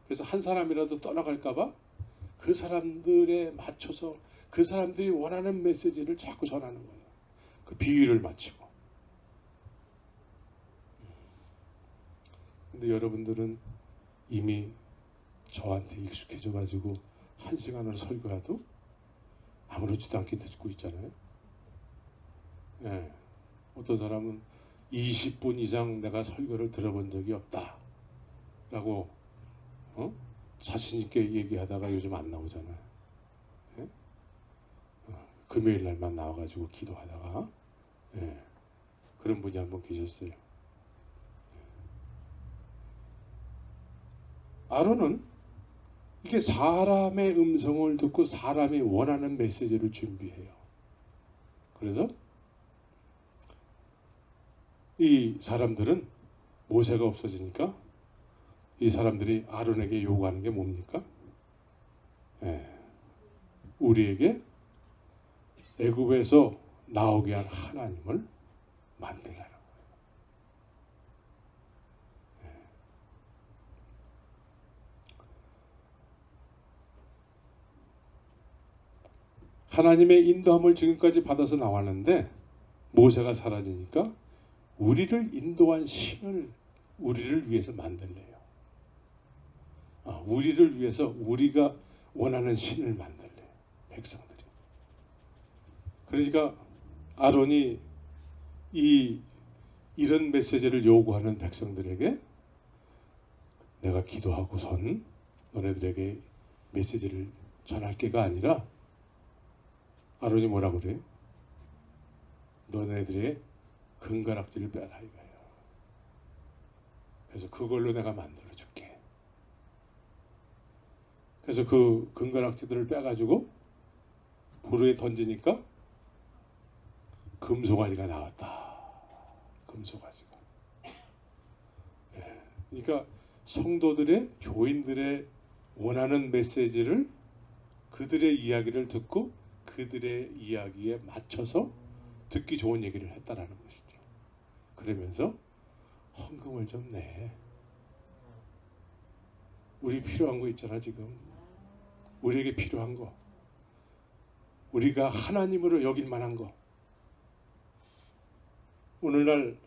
그래서 한 사람이라도 떠나갈까봐 그 사람들에 맞춰서 그 사람들이 원하는 메시지를 자꾸 전하는 거예요. 그 비위를 맞추고. 근데 여러분들은 이미 저한테 익숙해져 가지고 1시간을 설교해도 아무렇지도 않게 듣고 있잖아요. 예. 어떤 사람은 20분 이상 내가 설교를 들어본 적이 없다 라고 자신 있게 얘기하다가 요즘 안 나오잖아요. 예? 금요일 날만 나와가지고 기도하다가 그런 분이 한 분 계셨어요. 아론은 이게 사람의 음성을 듣고 사람이 원하는 메시지를 준비해요. 그래서 이 사람들은 모세가 없어지니까 이 사람들이 아론에게 요구하는 게 뭡니까? 우리에게 애굽에서 나오게 한 하나님을 만들라는 거예요. 하나님의 인도함을 지금까지 받아서 나왔는데 모세가 사라지니까 우리를 인도한 신을 우리를 위해서 만들래요. 우리를 위해서 우리가 원하는 신을 만들래요. 백성들이. 그러니까 아론이 이런 메시지를 요구하는 백성들에게 내가 기도하고선 너네들에게 메시지를 전할 게가 아니라 아론이 뭐라 그래요? 너네들의 금가락지를 빼라 이거예요. 그래서 그걸로 내가 만들어 줄게. 그래서 그 금가락지들을 빼가지고 불에 던지니까 금송아지가 나왔다. 금송아지가. 그러니까 성도들의 교인들의 원하는 메시지를 그들의 이야기를 듣고 그들의 이야기에 맞춰서 듣기 좋은 얘기를 했다라는 것이죠. 그러면서 헌금을 좀 내. 우리 필요한 거 있잖아 지금. 우리에게 필요한 거. 우리가 하나님으로 여길 만한 거. 오늘날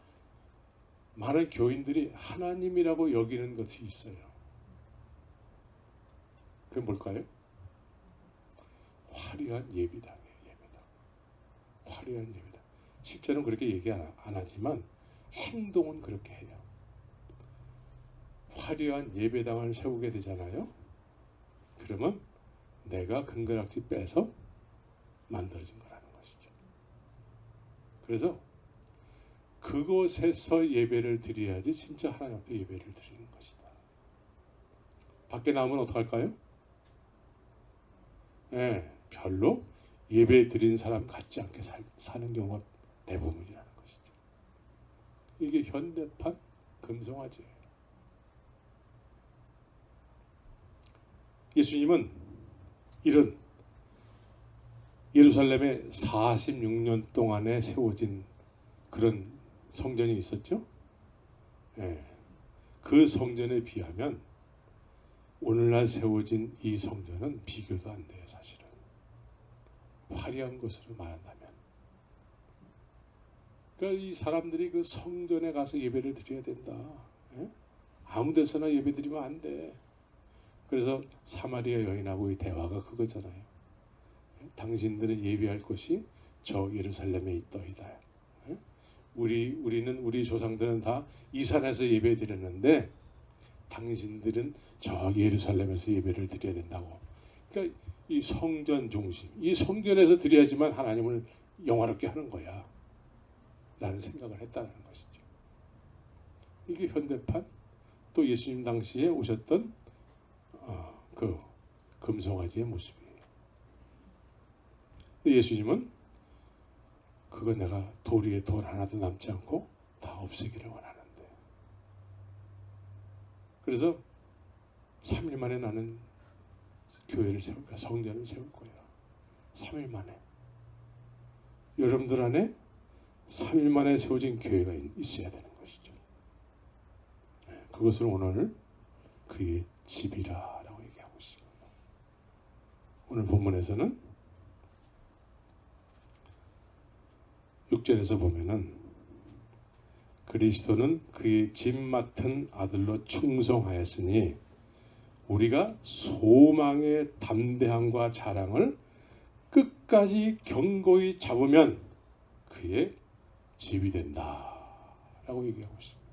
많은 교인들이 하나님이라고 여기는 것이 있어요. 그게 뭘까요? 화려한 예배당이에요. 예배당. 화려한 예배당. 실제로는 그렇게 얘기 안 하지만 행동은 그렇게 해요. 화려한 예배당을 세우게 되잖아요. 그러면 내가 금가락지 빼서 만들어진 거라는 것이죠. 그래서 그곳에서 예배를 드려야지 진짜 하나님 앞에 예배를 드리는 것이다. 밖에 나오면 어떡할까요? 별로 예배 드린 사람 같지 않게 사는 경우가 대부분이라는 것이죠. 이게 현대판 금송아지예요. 예수님은 이런 예루살렘에 46년 동안에 세워진 그런 성전이 있었죠. 그 성전에 비하면 오늘날 세워진 이 성전은 비교도 안 돼요. 사실은 화려한 것으로 말한다면, 그러니까 이 사람들이 그 성전에 가서 예배를 드려야 된다. 아무 데서나 예배 드리면 안 돼. 그래서 사마리아 여인하고의 대화가 그거잖아요. 당신들은 예배할 곳이 저 예루살렘에 있더이다. 우리 조상들은 다 이 산에서 예배 드렸는데 당신들은 저 예루살렘에서 예배를 드려야 된다고. 그러니까 이 성전 중심, 이 성전에서 드려야지만 하나님을 영화롭게 하는 거야 라는 생각을 했다는 것이죠. 이게 현대판, 또 예수님 당시에 오셨던 그 금송아지의 모습이에요. 근데 예수님은 그거 내가 돌 위에 돌 하나도 남지 않고 다 없애기를 원하는데, 그래서 3일 만에 나는 교회를 세울 거야. 성전을 세울 거야. 3일 만에. 여러분들 안에 3일 만에 세워진 교회가 있어야 되는 것이죠. 그것을 오늘 그의 집이라라고 얘기하고 있습니다. 오늘 본문에서는 6절에서 보면은 그리스도는 그의 집 맡은 아들로 충성하였으니 우리가 소망의 담대함과 자랑을 끝까지 견고히 잡으면 그의 집이 된다 라고 얘기하고 있습니다.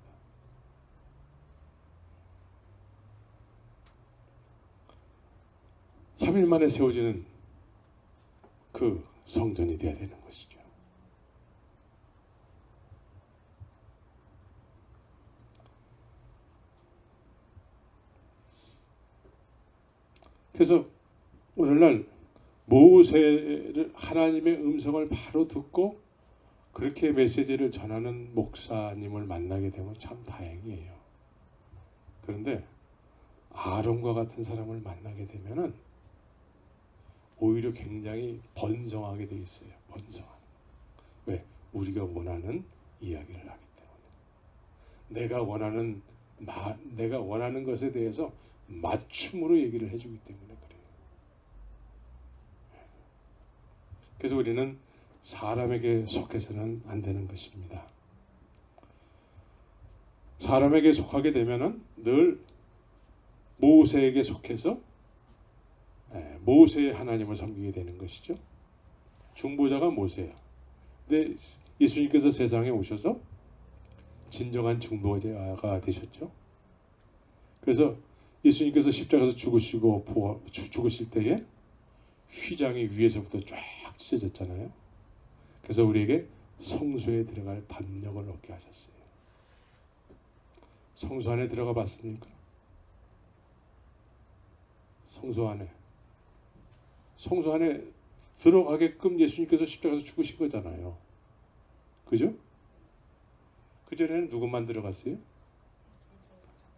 삼 일 만에 세워지는 그 성전이 되어야 되는 것이죠. 그래서 오늘날 모세를 하나님의 음성을 바로 듣고 그렇게 메시지를 전하는 목사님을 만나게 되면 참 다행이에요. 그런데 아론과 같은 사람을 만나게 되면은 오히려 굉장히 번성하게 돼 있어요. 번성한. 왜? 우리가 원하는 이야기를 하기 때문에. 내가 원하는 것에 대해서 맞춤으로 얘기를 해주기 때문에 그래요. 그래서 우리는 사람에게 속해서는 안 되는 것입니다. 사람에게 속하게 되면은 늘 모세에게 속해서 모세의 하나님을 섬기게 되는 것이죠. 중보자가 모세야. 근데 예수님께서 세상에 오셔서 진정한 중보자가 되셨죠. 그래서 예수님께서 십자가에서 죽으실 때에 휘장이 위에서부터 쫙 찢어졌잖아요. 그래서 우리에게 성소에 들어갈 담력을 얻게 하셨어요. 성소 안에 들어가 봤습니까? 성소 안에 들어가게끔 예수님께서 십자가에서 죽으신 거잖아요. 그죠? 그전에는 누구만 들어갔어요?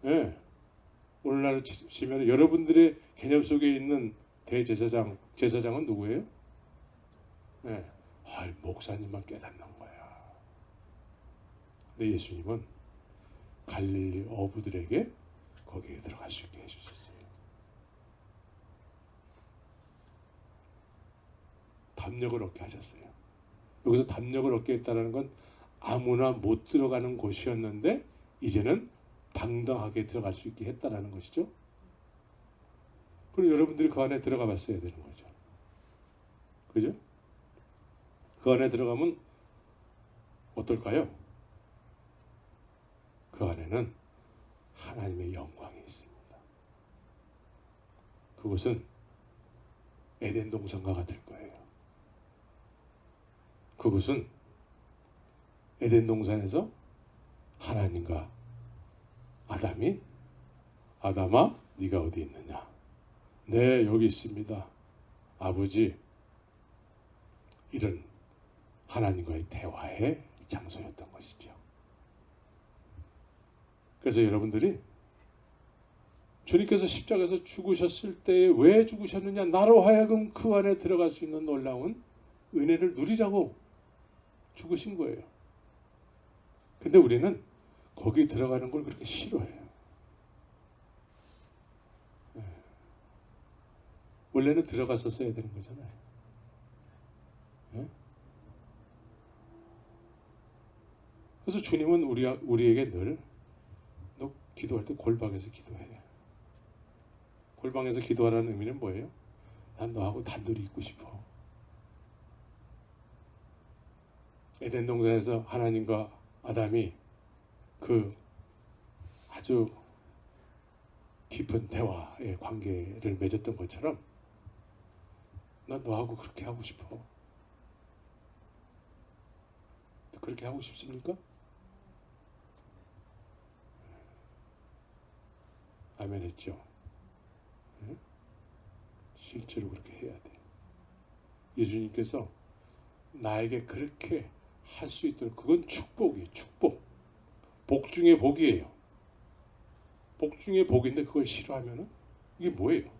네. 오늘날 치면 여러분들의 개념 속에 있는 제사장은 누구예요? 네. 목사님만 깨닫는 거야. 근데 예수님은 갈릴리 어부들에게 거기에 들어갈 수 있게 해주셨어요. 담력을 얻게 하셨어요. 여기서 담력을 얻게 했다는 건 아무나 못 들어가는 곳이었는데 이제는 당당하게 들어갈 수 있게 했다라는 것이죠. 그리고 여러분들이 그 안에 들어가 봤어야 되는 거죠. 그죠? 그 안에 들어가면 어떨까요? 그 안에는 하나님의 영광이 있습니다. 그곳은 에덴 동산과 같을 거예요. 그곳은 에덴 동산에서 하나님과 아담이 아담아 네가 어디 있느냐? 네 여기 있습니다. 아버지. 이런 하나님과의 대화의 장소였던 것이죠. 그래서 여러분들이 주님께서 십자가에서 죽으셨을 때 왜 죽으셨느냐? 나로 하여금 그 안에 들어갈 수 있는 놀라운 은혜를 누리라고 죽으신 거예요. 근데 우리는 거기 들어가는 걸 그렇게 싫어해요. 원래는 들어갔었어야 되는 거잖아요. 그래서 주님은 우리에게 늘 너 기도할 때 골방에서 기도해. 골방에서 기도하라는 의미는 뭐예요? 난 너하고 단둘이 있고 싶어. 에덴 동산에서 하나님과 아담이 그 아주 깊은 대화의 관계를 맺었던 것처럼 난 너하고 그렇게 하고 싶어. 그렇게 하고 싶습니까? 아멘 했죠. 실제로 그렇게 해야 돼. 예수님께서 나에게 그렇게 할 수 있도록 그건 축복이에요. 축복. 복 중에 복이에요. 복 중에 복인데 그걸 싫어하면은 이게 뭐예요?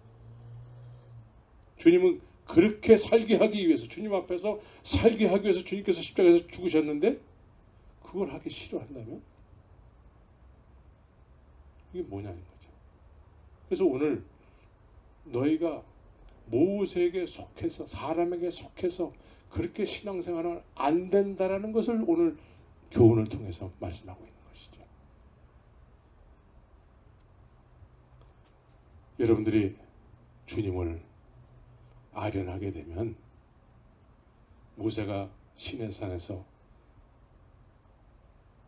주님은 그렇게 살게 하기 위해서 주님 앞에서 살게 하기 위해서 주님께서 십자가에서 죽으셨는데 그걸 하기 싫어한다면 이게 뭐냐는 거죠. 그래서 오늘 너희가 모세에게 속해서 사람에게 속해서 그렇게 신앙생활은 안 된다라는 것을 오늘 교훈을 통해서 말씀하고 있는 것이죠. 여러분들이 주님을 아련하게 되면 모세가 시내산에서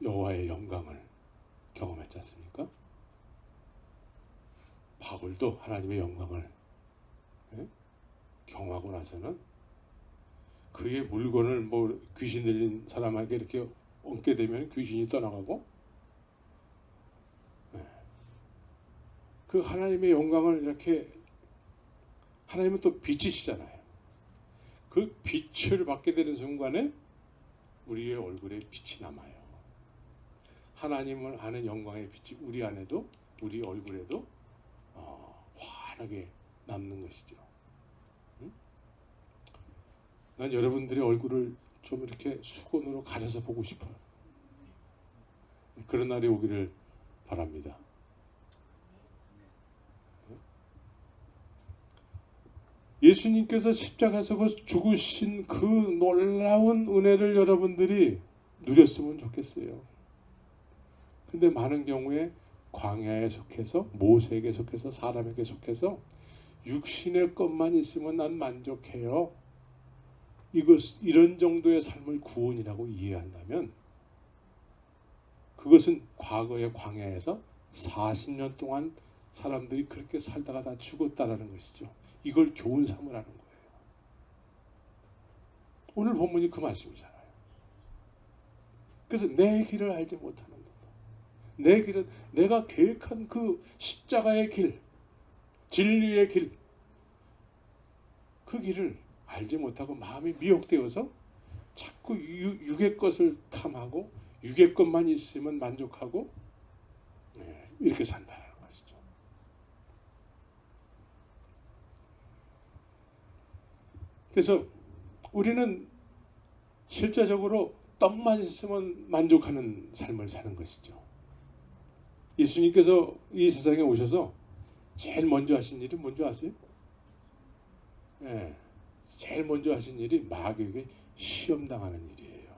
여호와의 영광을 경험했지 않습니까? 바울도 하나님의 영광을 경험하고 나서는 그의 물건을 뭐 귀신 들린 사람에게 이렇게 얹게 되면 귀신이 떠나가고 그 하나님의 영광을 이렇게 하나님은 또 빛이시잖아요. 그 빛을 받게 되는 순간에 우리의 얼굴에 빛이 남아요. 하나님을 아는 영광의 빛이 우리 안에도 우리 얼굴에도 환하게 남는 것이죠. 난 여러분들의 얼굴을 좀 이렇게 수건으로 가려서 보고 싶어요. 그런 날이 오기를 바랍니다. 예수님께서 십자가에서 죽으신 그 놀라운 은혜를 여러분들이 누렸으면 좋겠어요. 근데 많은 경우에 광야에 속해서 모세에게 속해서 사람에게 속해서 육신의 것만 있으면 난 만족해요. 이런 정도의 삶을 구원이라고 이해한다면 그것은 과거의 광야에서 40년 동안 사람들이 그렇게 살다가 다 죽었다라는 것이죠. 이걸 교훈 삼으라는 거예요. 오늘 본문이 그 말씀이잖아요. 그래서 내 길을 알지 못하는 것. 내 길은 내가 계획한 그 십자가의 길, 진리의 길, 그 길을 알지 못하고 마음이 미혹되어서 자꾸 육의 것을 탐하고 육의 것만 있으면 만족하고 이렇게 산다는 것이죠. 그래서 우리는 실제적으로 떡만 있으면 만족하는 삶을 사는 것이죠. 예수님께서 이 세상에 오셔서 제일 먼저 하신 일이 뭔지 아세요? 제일 먼저 하신 일이 마귀에게 시험당하는 일이에요.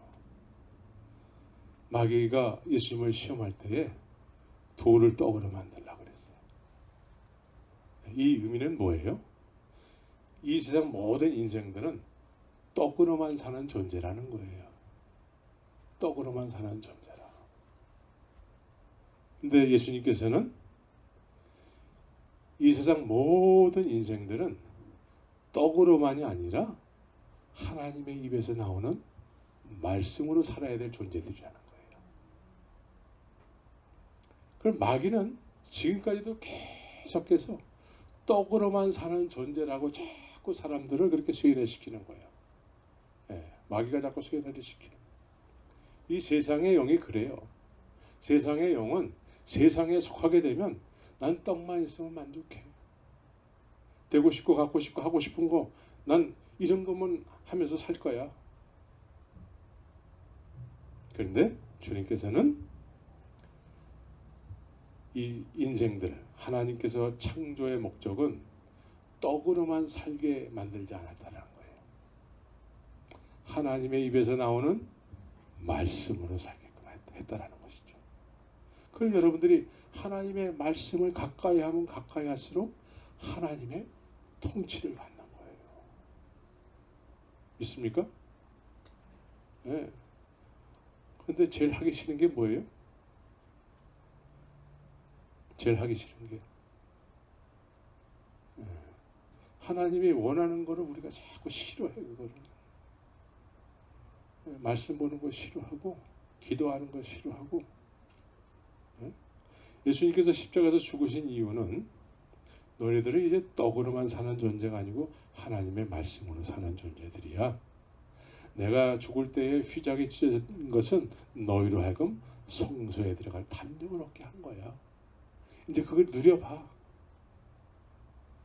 마귀가 예수님을 시험할 때에 돌을 떡으로 만들려고 그랬어요. 이 의미는 뭐예요? 이 세상 모든 인생들은 떡으로만 사는 존재라는 거예요. 떡으로만 사는 존재라. 근데 예수님께서는 이 세상 모든 인생들은 떡으로만이 아니라 하나님의 입에서 나오는 말씀으로 살아야 될 존재들이라는 거예요. 그럼 마귀는 지금까지도 계속해서 떡으로만 사는 존재라고 자꾸 사람들을 그렇게 쇠뇌시키는 거예요. 마귀가 자꾸 쇠뇌를 시키는. 이 세상의 영이 그래요. 세상의 영은 세상에 속하게 되면 난 떡만 있으면 만족해. 되고 싶고 갖고 싶고 하고 싶은 거 난 이런 것만 하면서 살 거야. 그런데 주님께서는 이 인생들, 하나님께서 창조의 목적은 떡으로만 살게 만들지 않았다는 거예요. 하나님의 입에서 나오는 말씀으로 살게끔 했다라는 것이죠. 그럼 여러분들이 하나님의 말씀을 가까이 하면 가까이 할수록 하나님의 통치를 받는 거예요. 있습니까? 네. 근데 제일 하기 싫은 게 뭐예요? 제일 하기 싫은 게 하나님이 원하는 거를 우리가 자꾸 싫어해. 그거를 말씀 보는 거 싫어하고 기도하는 거 싫어하고. 예수님께서 십자가에서 죽으신 이유는 너희들은 이제 떡으로만 사는 존재가 아니고 하나님의 말씀으로 사는 존재들이야. 내가 죽을 때에 휘장이 찢어진 것은 너희로 하여금 성소에 들어갈 담력을 얻게 한 거야. 이제 그걸 누려봐.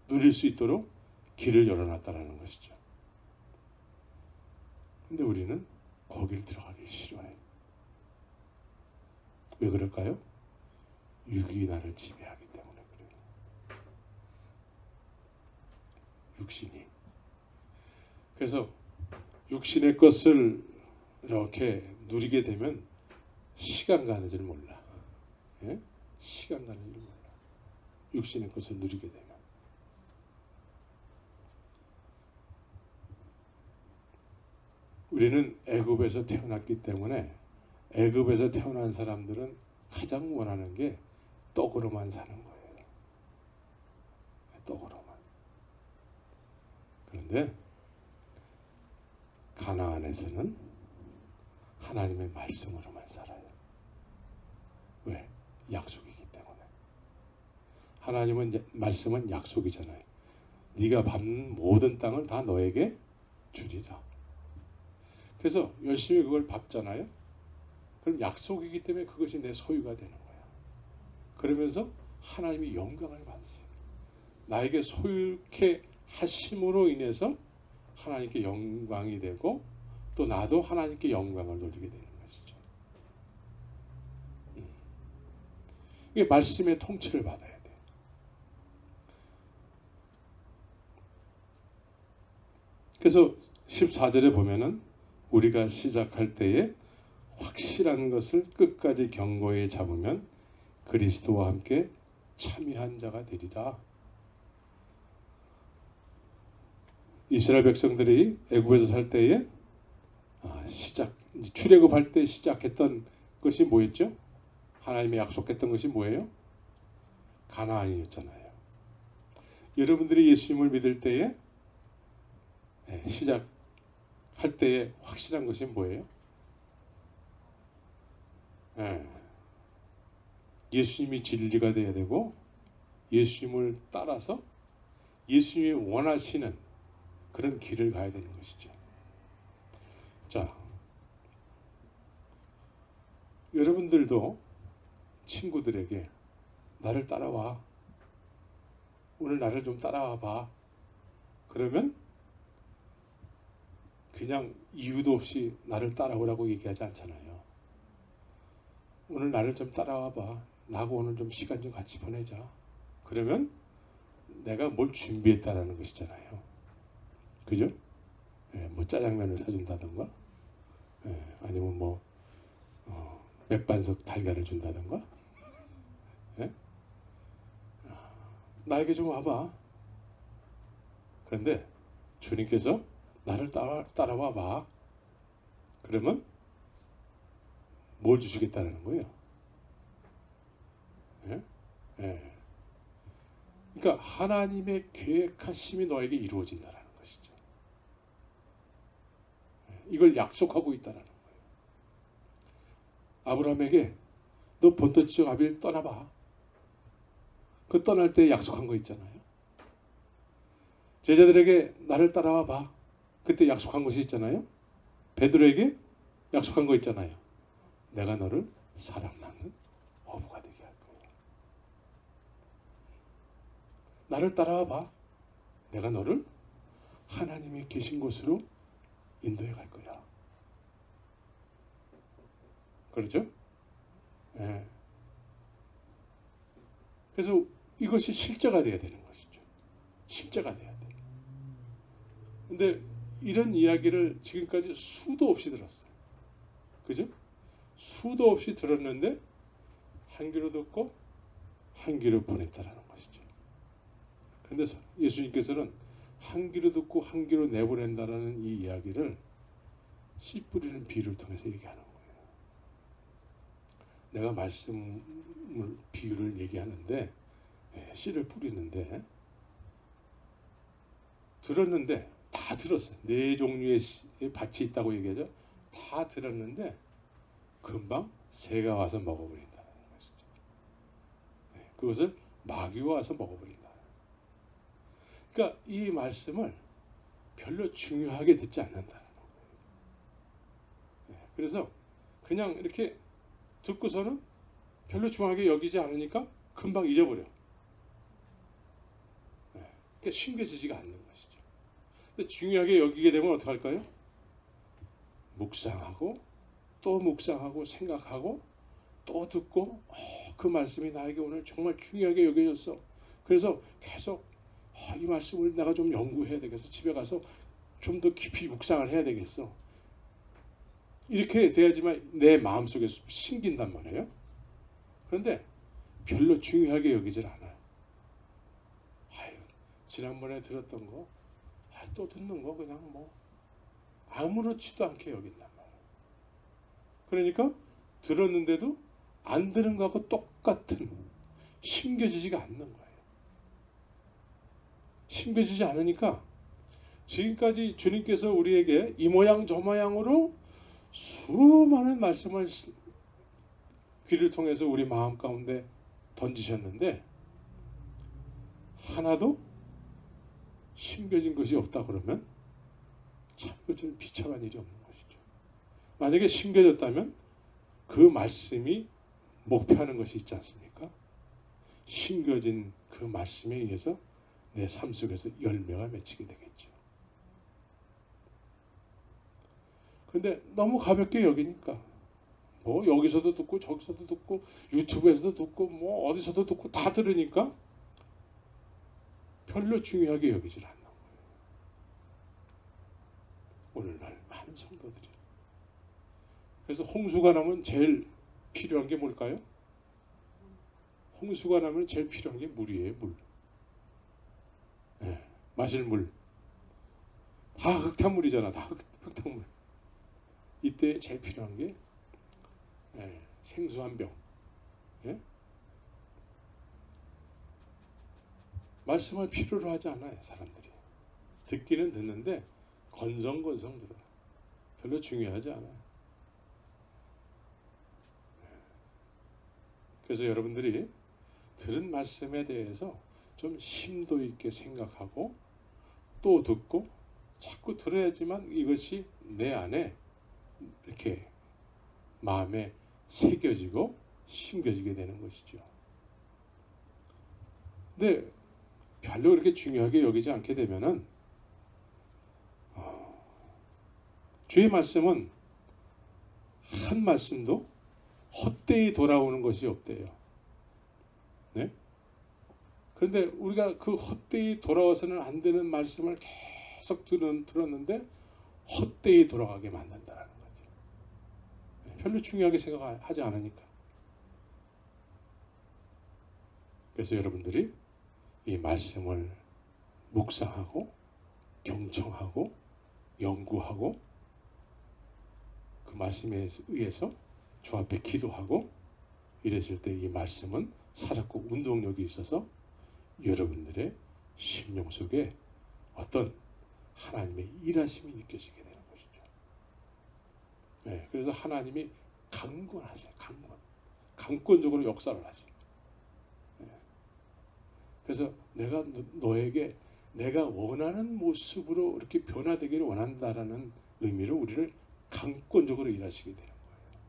누릴 수 있도록 길을 열어놨다라는 것이죠. 근데 우리는 거기를 들어가기 싫어해. 왜 그럴까요? 육이 나를 지배하기 때문에 그래요. 육신이. 그래서 육신의 것을 이렇게 누리게 되면 시간 가는 줄 몰라. 예? 시간 가는 줄 몰라. 육신의 것을 누리게 되면. 우리는 애굽에서 태어났기 때문에 애굽에서 태어난 사람들은 가장 원하는 게 떡으로만 사는 거예요. 떡으로만. 그런데 가나안에서는 하나님의 말씀으로만 살아요. 왜? 약속이기 때문에. 하나님은 말씀은 약속이잖아요. 네가 밟는 모든 땅을 다 너에게 주리라. 그래서 열심히 그걸 밟잖아요. 그럼 약속이기 때문에 그것이 내 소유가 되는 거야. 그러면서 하나님이 영광을 받으세요. 나에게 소유케 하심으로 인해서 하나님께 영광이 되고 또 나도 하나님께 영광을 돌리게 되는 것이죠. 이게 말씀의 통치를 받아야 돼. 그래서 14절에 보면은 우리가 시작할 때에 확실한 것을 끝까지 견고히 잡으면 그리스도와 함께 참여한 자가 되리라. 이스라엘 백성들이 애굽에서 살 때에 출애굽할 때 시작했던 것이 뭐였죠? 하나님의 약속했던 것이 뭐예요? 가나안이었잖아요. 여러분들이 예수님을 믿을 때에 시작할 때에 확실한 것이 뭐예요? 예수님이 진리가 되어야 되고 예수님을 따라서 예수님이 원하시는 그런 길을 가야 되는 것이죠. 자, 여러분들도 친구들에게 나를 따라와. 오늘 나를 좀 따라와 봐. 그러면 그냥 이유도 없이 나를 따라오라고 얘기하지 않잖아요. 오늘 나를 좀 따라와 봐. 나하고 오늘 좀 시간 좀 같이 보내자. 그러면 내가 뭘 준비했다라는 것이잖아요. 그죠? 뭐 짜장면을 사준다던가, 아니면 맥반석 달걀을 준다던가. 예? 나에게 좀 와봐. 그런데 주님께서 나를 따라와 봐. 그러면 뭘 주시겠다는 거예요? 예? 예. 그러니까 하나님의 계획하심이 너에게 이루어진다는 것이죠. 예. 이걸 약속하고 있다는 거예요. 아브라함에게 너 본토 지역 아비를 떠나봐. 그 떠날 때 약속한 거 있잖아요. 제자들에게 나를 따라와 봐. 그때 약속한 것이 있잖아요. 베드로에게 약속한 거 있잖아요. 내가 너를 사랑나는 어부가 되게 할 거야. 나를 따라와 봐. 내가 너를 하나님이 계신 곳으로 인도해 갈 거야. 그렇죠? 예. 그래서 이것이 실제가 돼야 되는 것이죠. 실제가 돼야 돼. 근데 이런 이야기를 지금까지 수도 없이 들었어요. 그죠? 수도 없이 들었는데 한 귀로 듣고 한 귀로 보냈다라는 것이죠. 그런데 예수님께서는 한 귀로 듣고 한 귀로 내보낸다라는 이 이야기를 씨 뿌리는 비유를 통해서 얘기하는 거예요. 내가 말씀을 비유를 얘기하는데 씨를 뿌리는데 들었는데 다 들었어요. 네 종류의 밭이 있다고 얘기하죠. 다 들었는데 금방 새가 와서 먹어버린다는 것이죠. 그것을 마귀가 와서 먹어버린다. 그러니까 이 말씀을 별로 중요하게 듣지 않는다는 거예요. 그래서 그냥 이렇게 듣고서는 별로 중요하게 여기지 않으니까 금방 잊어버려. 그러니까 신겨지지가 않는 것이죠. 근데 중요하게 여기게 되면 어떡할까요? 묵상하고 또 묵상하고 생각하고 또 듣고 그 말씀이 나에게 오늘 정말 중요하게 여겨졌어. 그래서 계속 이 말씀을 내가 좀 연구해야 되겠어. 집에 가서 좀 더 깊이 묵상을 해야 되겠어. 이렇게 돼야지만 내 마음속에 심긴단 말이에요. 그런데 별로 중요하게 여기질 않아요. 지난번에 들었던 거 또 듣는 거 그냥 뭐 아무렇지도 않게 여긴단 말이에요. 그러니까 들었는데도 안 들은 거하고 똑같은, 심겨지지가 않는 거예요. 심겨지지 않으니까 지금까지 주님께서 우리에게 이 모양 저 모양으로 수많은 말씀을 귀를 통해서 우리 마음 가운데 던지셨는데 하나도 심겨진 것이 없다 그러면 참 좀 비참한 일이 없는 것이죠. 만약에 심겨졌다면 그 말씀이 목표하는 것이 있지 않습니까? 심겨진 그 말씀에 의해서 내 삶 속에서 열매가 맺히게 되겠죠. 근데 너무 가볍게 여기니까 뭐 여기서도 듣고 저기서도 듣고 유튜브에서도 듣고 뭐 어디서도 듣고 다 들으니까 별로 중요하게 여기질 않는 거예요. 오늘날 많은 성도들이. 그래서 홍수가 나면 제일 필요한 게 뭘까요? 홍수가 나면 제일 필요한 게 물이에요. 물. 네, 마실 물. 다 흙탕물이잖아. 다 흙탕물. 이때 제일 필요한 게 생수 한 병. 예? 말씀을 필요로 하지 않아요. 사람들이. 듣기는 듣는데 건성건성 들어요. 별로 중요하지 않아요. 그래서 여러분들이 들은 말씀에 대해서 좀 심도 있게 생각하고 또 듣고 자꾸 들어야지만 이것이 내 안에 이렇게 마음에 새겨지고 심겨지게 되는 것이죠. 근데 별로 그렇게 중요하게 여기지 않게 되면은 주의 말씀은 한 말씀도 헛되이 돌아오는 것이 없대요. 네? 그런데 우리가 그 헛되이 돌아와서는 안 되는 말씀을 계속 들었는데 헛되이 돌아가게 만든다는 거죠. 별로 중요하게 생각하지 않으니까. 그래서 여러분들이 이 말씀을 묵상하고 경청하고 연구하고 그 말씀에 의해서 주 앞에 기도하고 이랬을 때 이 말씀은 살았고 운동력이 있어서 여러분들의 심령 속에 어떤 하나님의 일하심이 느껴지게 되는 것이죠. 네, 그래서 하나님이 강권하세요. 강권적으로 역사를 하세요. 네. 그래서 내가 너에게 내가 원하는 모습으로 이렇게 변화되기를 원한다라는 의미로 우리를 강권적으로 일하시게 되는 거예요.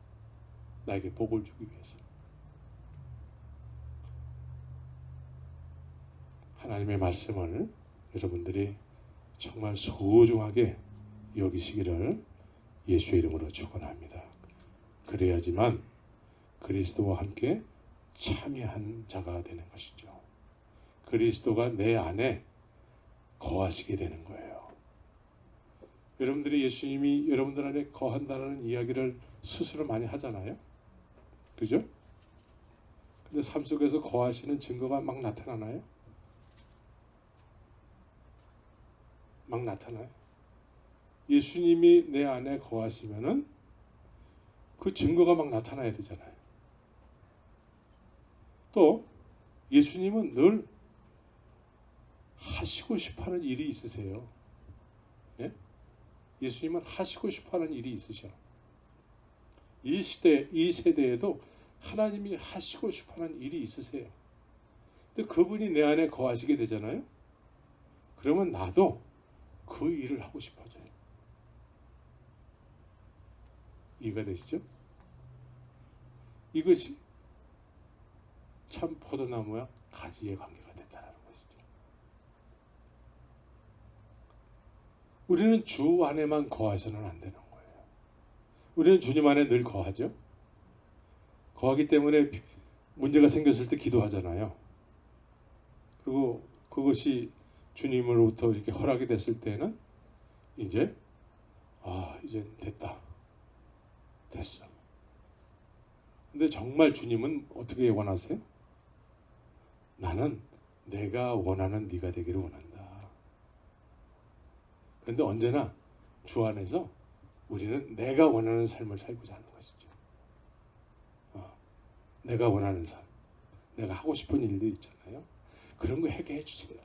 나에게 복을 주기 위해서. 하나님의 말씀을 여러분들이 정말 소중하게 여기시기를 예수의 이름으로 축원합니다. 그래야지만 그리스도와 함께 참여한 자가 되는 것이죠. 그리스도가 내 안에 거하시게 되는 거예요. 여러분들이 예수님이 여러분들 안에 거한다는 이야기를 스스로 많이 하잖아요. 그죠? 근데 삶 속에서 거하시는 증거가 막 나타나나요? 막 나타나요. 예수님이 내 안에 거하시면은 그 증거가 막 나타나야 되잖아요. 또 예수님은 늘 하시고 싶어하는 일이 있으세요. 예? 예수님은 하시고 싶어하는 일이 있으셔. 이 시대, 이 세대에도 하나님이 하시고 싶어하는 일이 있으세요. 근데 그분이 내 안에 거하시게 되잖아요. 그러면 나도 그 일을 하고 싶어져요. 이해가 되시죠? 이것이 참 포도나무와 가지의 관계가 됐다는 것이죠. 우리는 주 안에만 거하서는 안 되는 거예요. 우리는 주님 안에 늘 거하죠. 거하기 때문에 문제가 생겼을 때 기도하잖아요. 그리고 그것이 주님으로부터 이렇게 허락이 됐을 때는 이제 이제 됐어. 근데 정말 주님은 어떻게 원하세요? 나는 내가 원하는 네가 되기를 원한다. 그런데 언제나 주 안에서 우리는 내가 원하는 삶을 살고자 하는 것이죠. 내가 원하는 삶, 내가 하고 싶은 일도 있잖아요. 그런 거 하게 해주세요.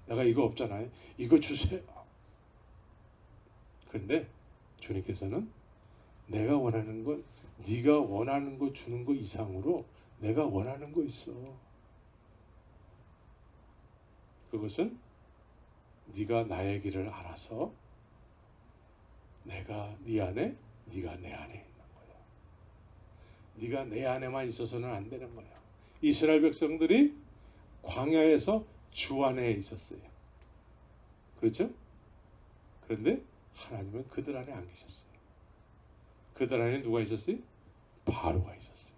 내가 이거 없잖아요. 이거 주세요. 그런데 주님께서는 내가 원하는 건 네가 원하는 거 주는 거 이상으로 내가 원하는 거 있어. 그것은 네가 나의 길을 알아서 내가 네 안에, 네가 내 안에 있는 거야. 네가 내 안에만 있어서는 안 되는 거야. 이스라엘 백성들이 광야에서 주 안에 있었어요. 그렇죠? 그런데 하나님은 그들 안에 안 계셨어요. 그들 안에 누가 있었어요? 바로가 있었어요.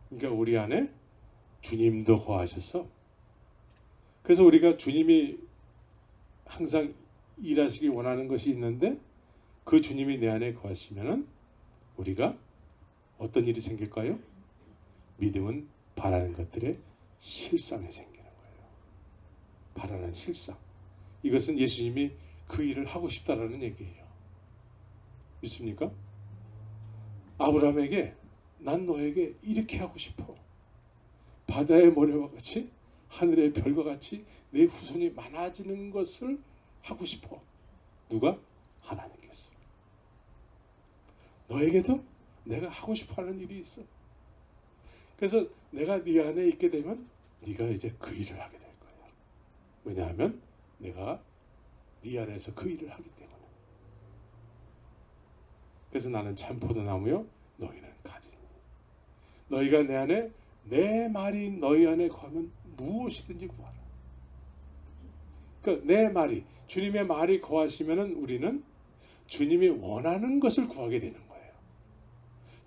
그러니까 우리 안에 주님도 거하셔서, 그래서 우리가 주님이 항상 일하시기 원하는 것이 있는데 그 주님이 내 안에 거하시면은 우리가 어떤 일이 생길까요? 믿음은 바라는 것들의 실상이 생기는 거예요. 바라는 실상. 이것은 예수님이 그 일을 하고 싶다라는 얘기예요. 믿습니까? 아브라함에게 난 너에게 이렇게 하고 싶어. 바다의 모래와 같이 하늘의 별과 같이 내 후손이 많아지는 것을 하고 싶어. 누가? 하나님께서. 너에게도 내가 하고 싶어하는 일이 있어. 그래서 내가 네 안에 있게 되면 네가 이제 그 일을 하게 될 거야. 왜냐하면 내가 네 안에서 그 일을 하기 때문에. 그래서 나는 참 포도나무요 너희는 가지. 너희가 내 안에 내 말이 너희 안에 거하면 무엇이든지 구하라. 그러니까 내 말이, 주님의 말이 거하시면은 우리는 주님이 원하는 것을 구하게 되는 거예요.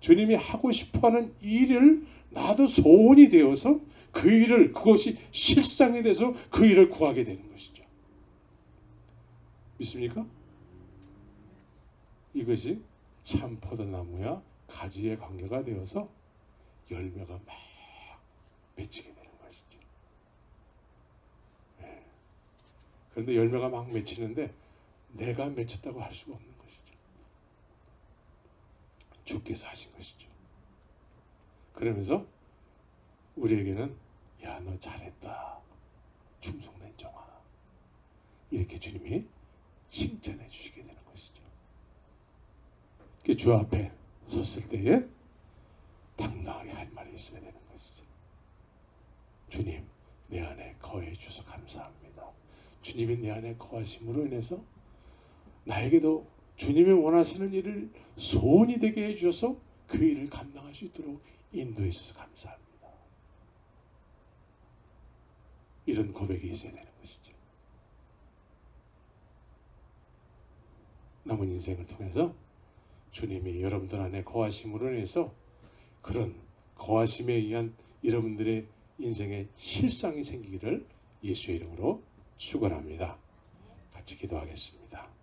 주님이 하고 싶어하는 일을 나도 소원이 되어서 그 일을, 그것이 실상이 돼서 그 일을 구하게 되는 것이죠. 믿습니까? 이것이 참 포도나무와 가지의 관계가 되어서 열매가 막 맺히게 되는 것이죠. 네. 그런데 열매가 막 맺히는데 내가 맺혔다고 할 수가 없는 것이죠. 주께서 하신 것이죠. 그러면서 우리에게는 야, 너 잘했다. 충성된 종아. 이렇게 주님이 칭찬해 주시게 되는 것이죠. 주 앞에 섰을 때에 당당하게 할 말이 있어야 되는 것이죠. 주님, 내 안에 거해 주셔서 감사합니다. 주님이 내 안에 거하심으로 인해서 나에게도 주님이 원하시는 일을 소원이 되게 해주셔서 그 일을 감당할 수 있도록 인도해 주셔서 감사합니다. 이런 고백이 있어야 되는 것이죠. 남은 인생을 통해서 주님이 여러분들 안에 거하심으로 인해서 그런 거하심에 의한 여러분들의 인생에 실상이 생기기를 예수의 이름으로 축원합니다. 같이 기도하겠습니다.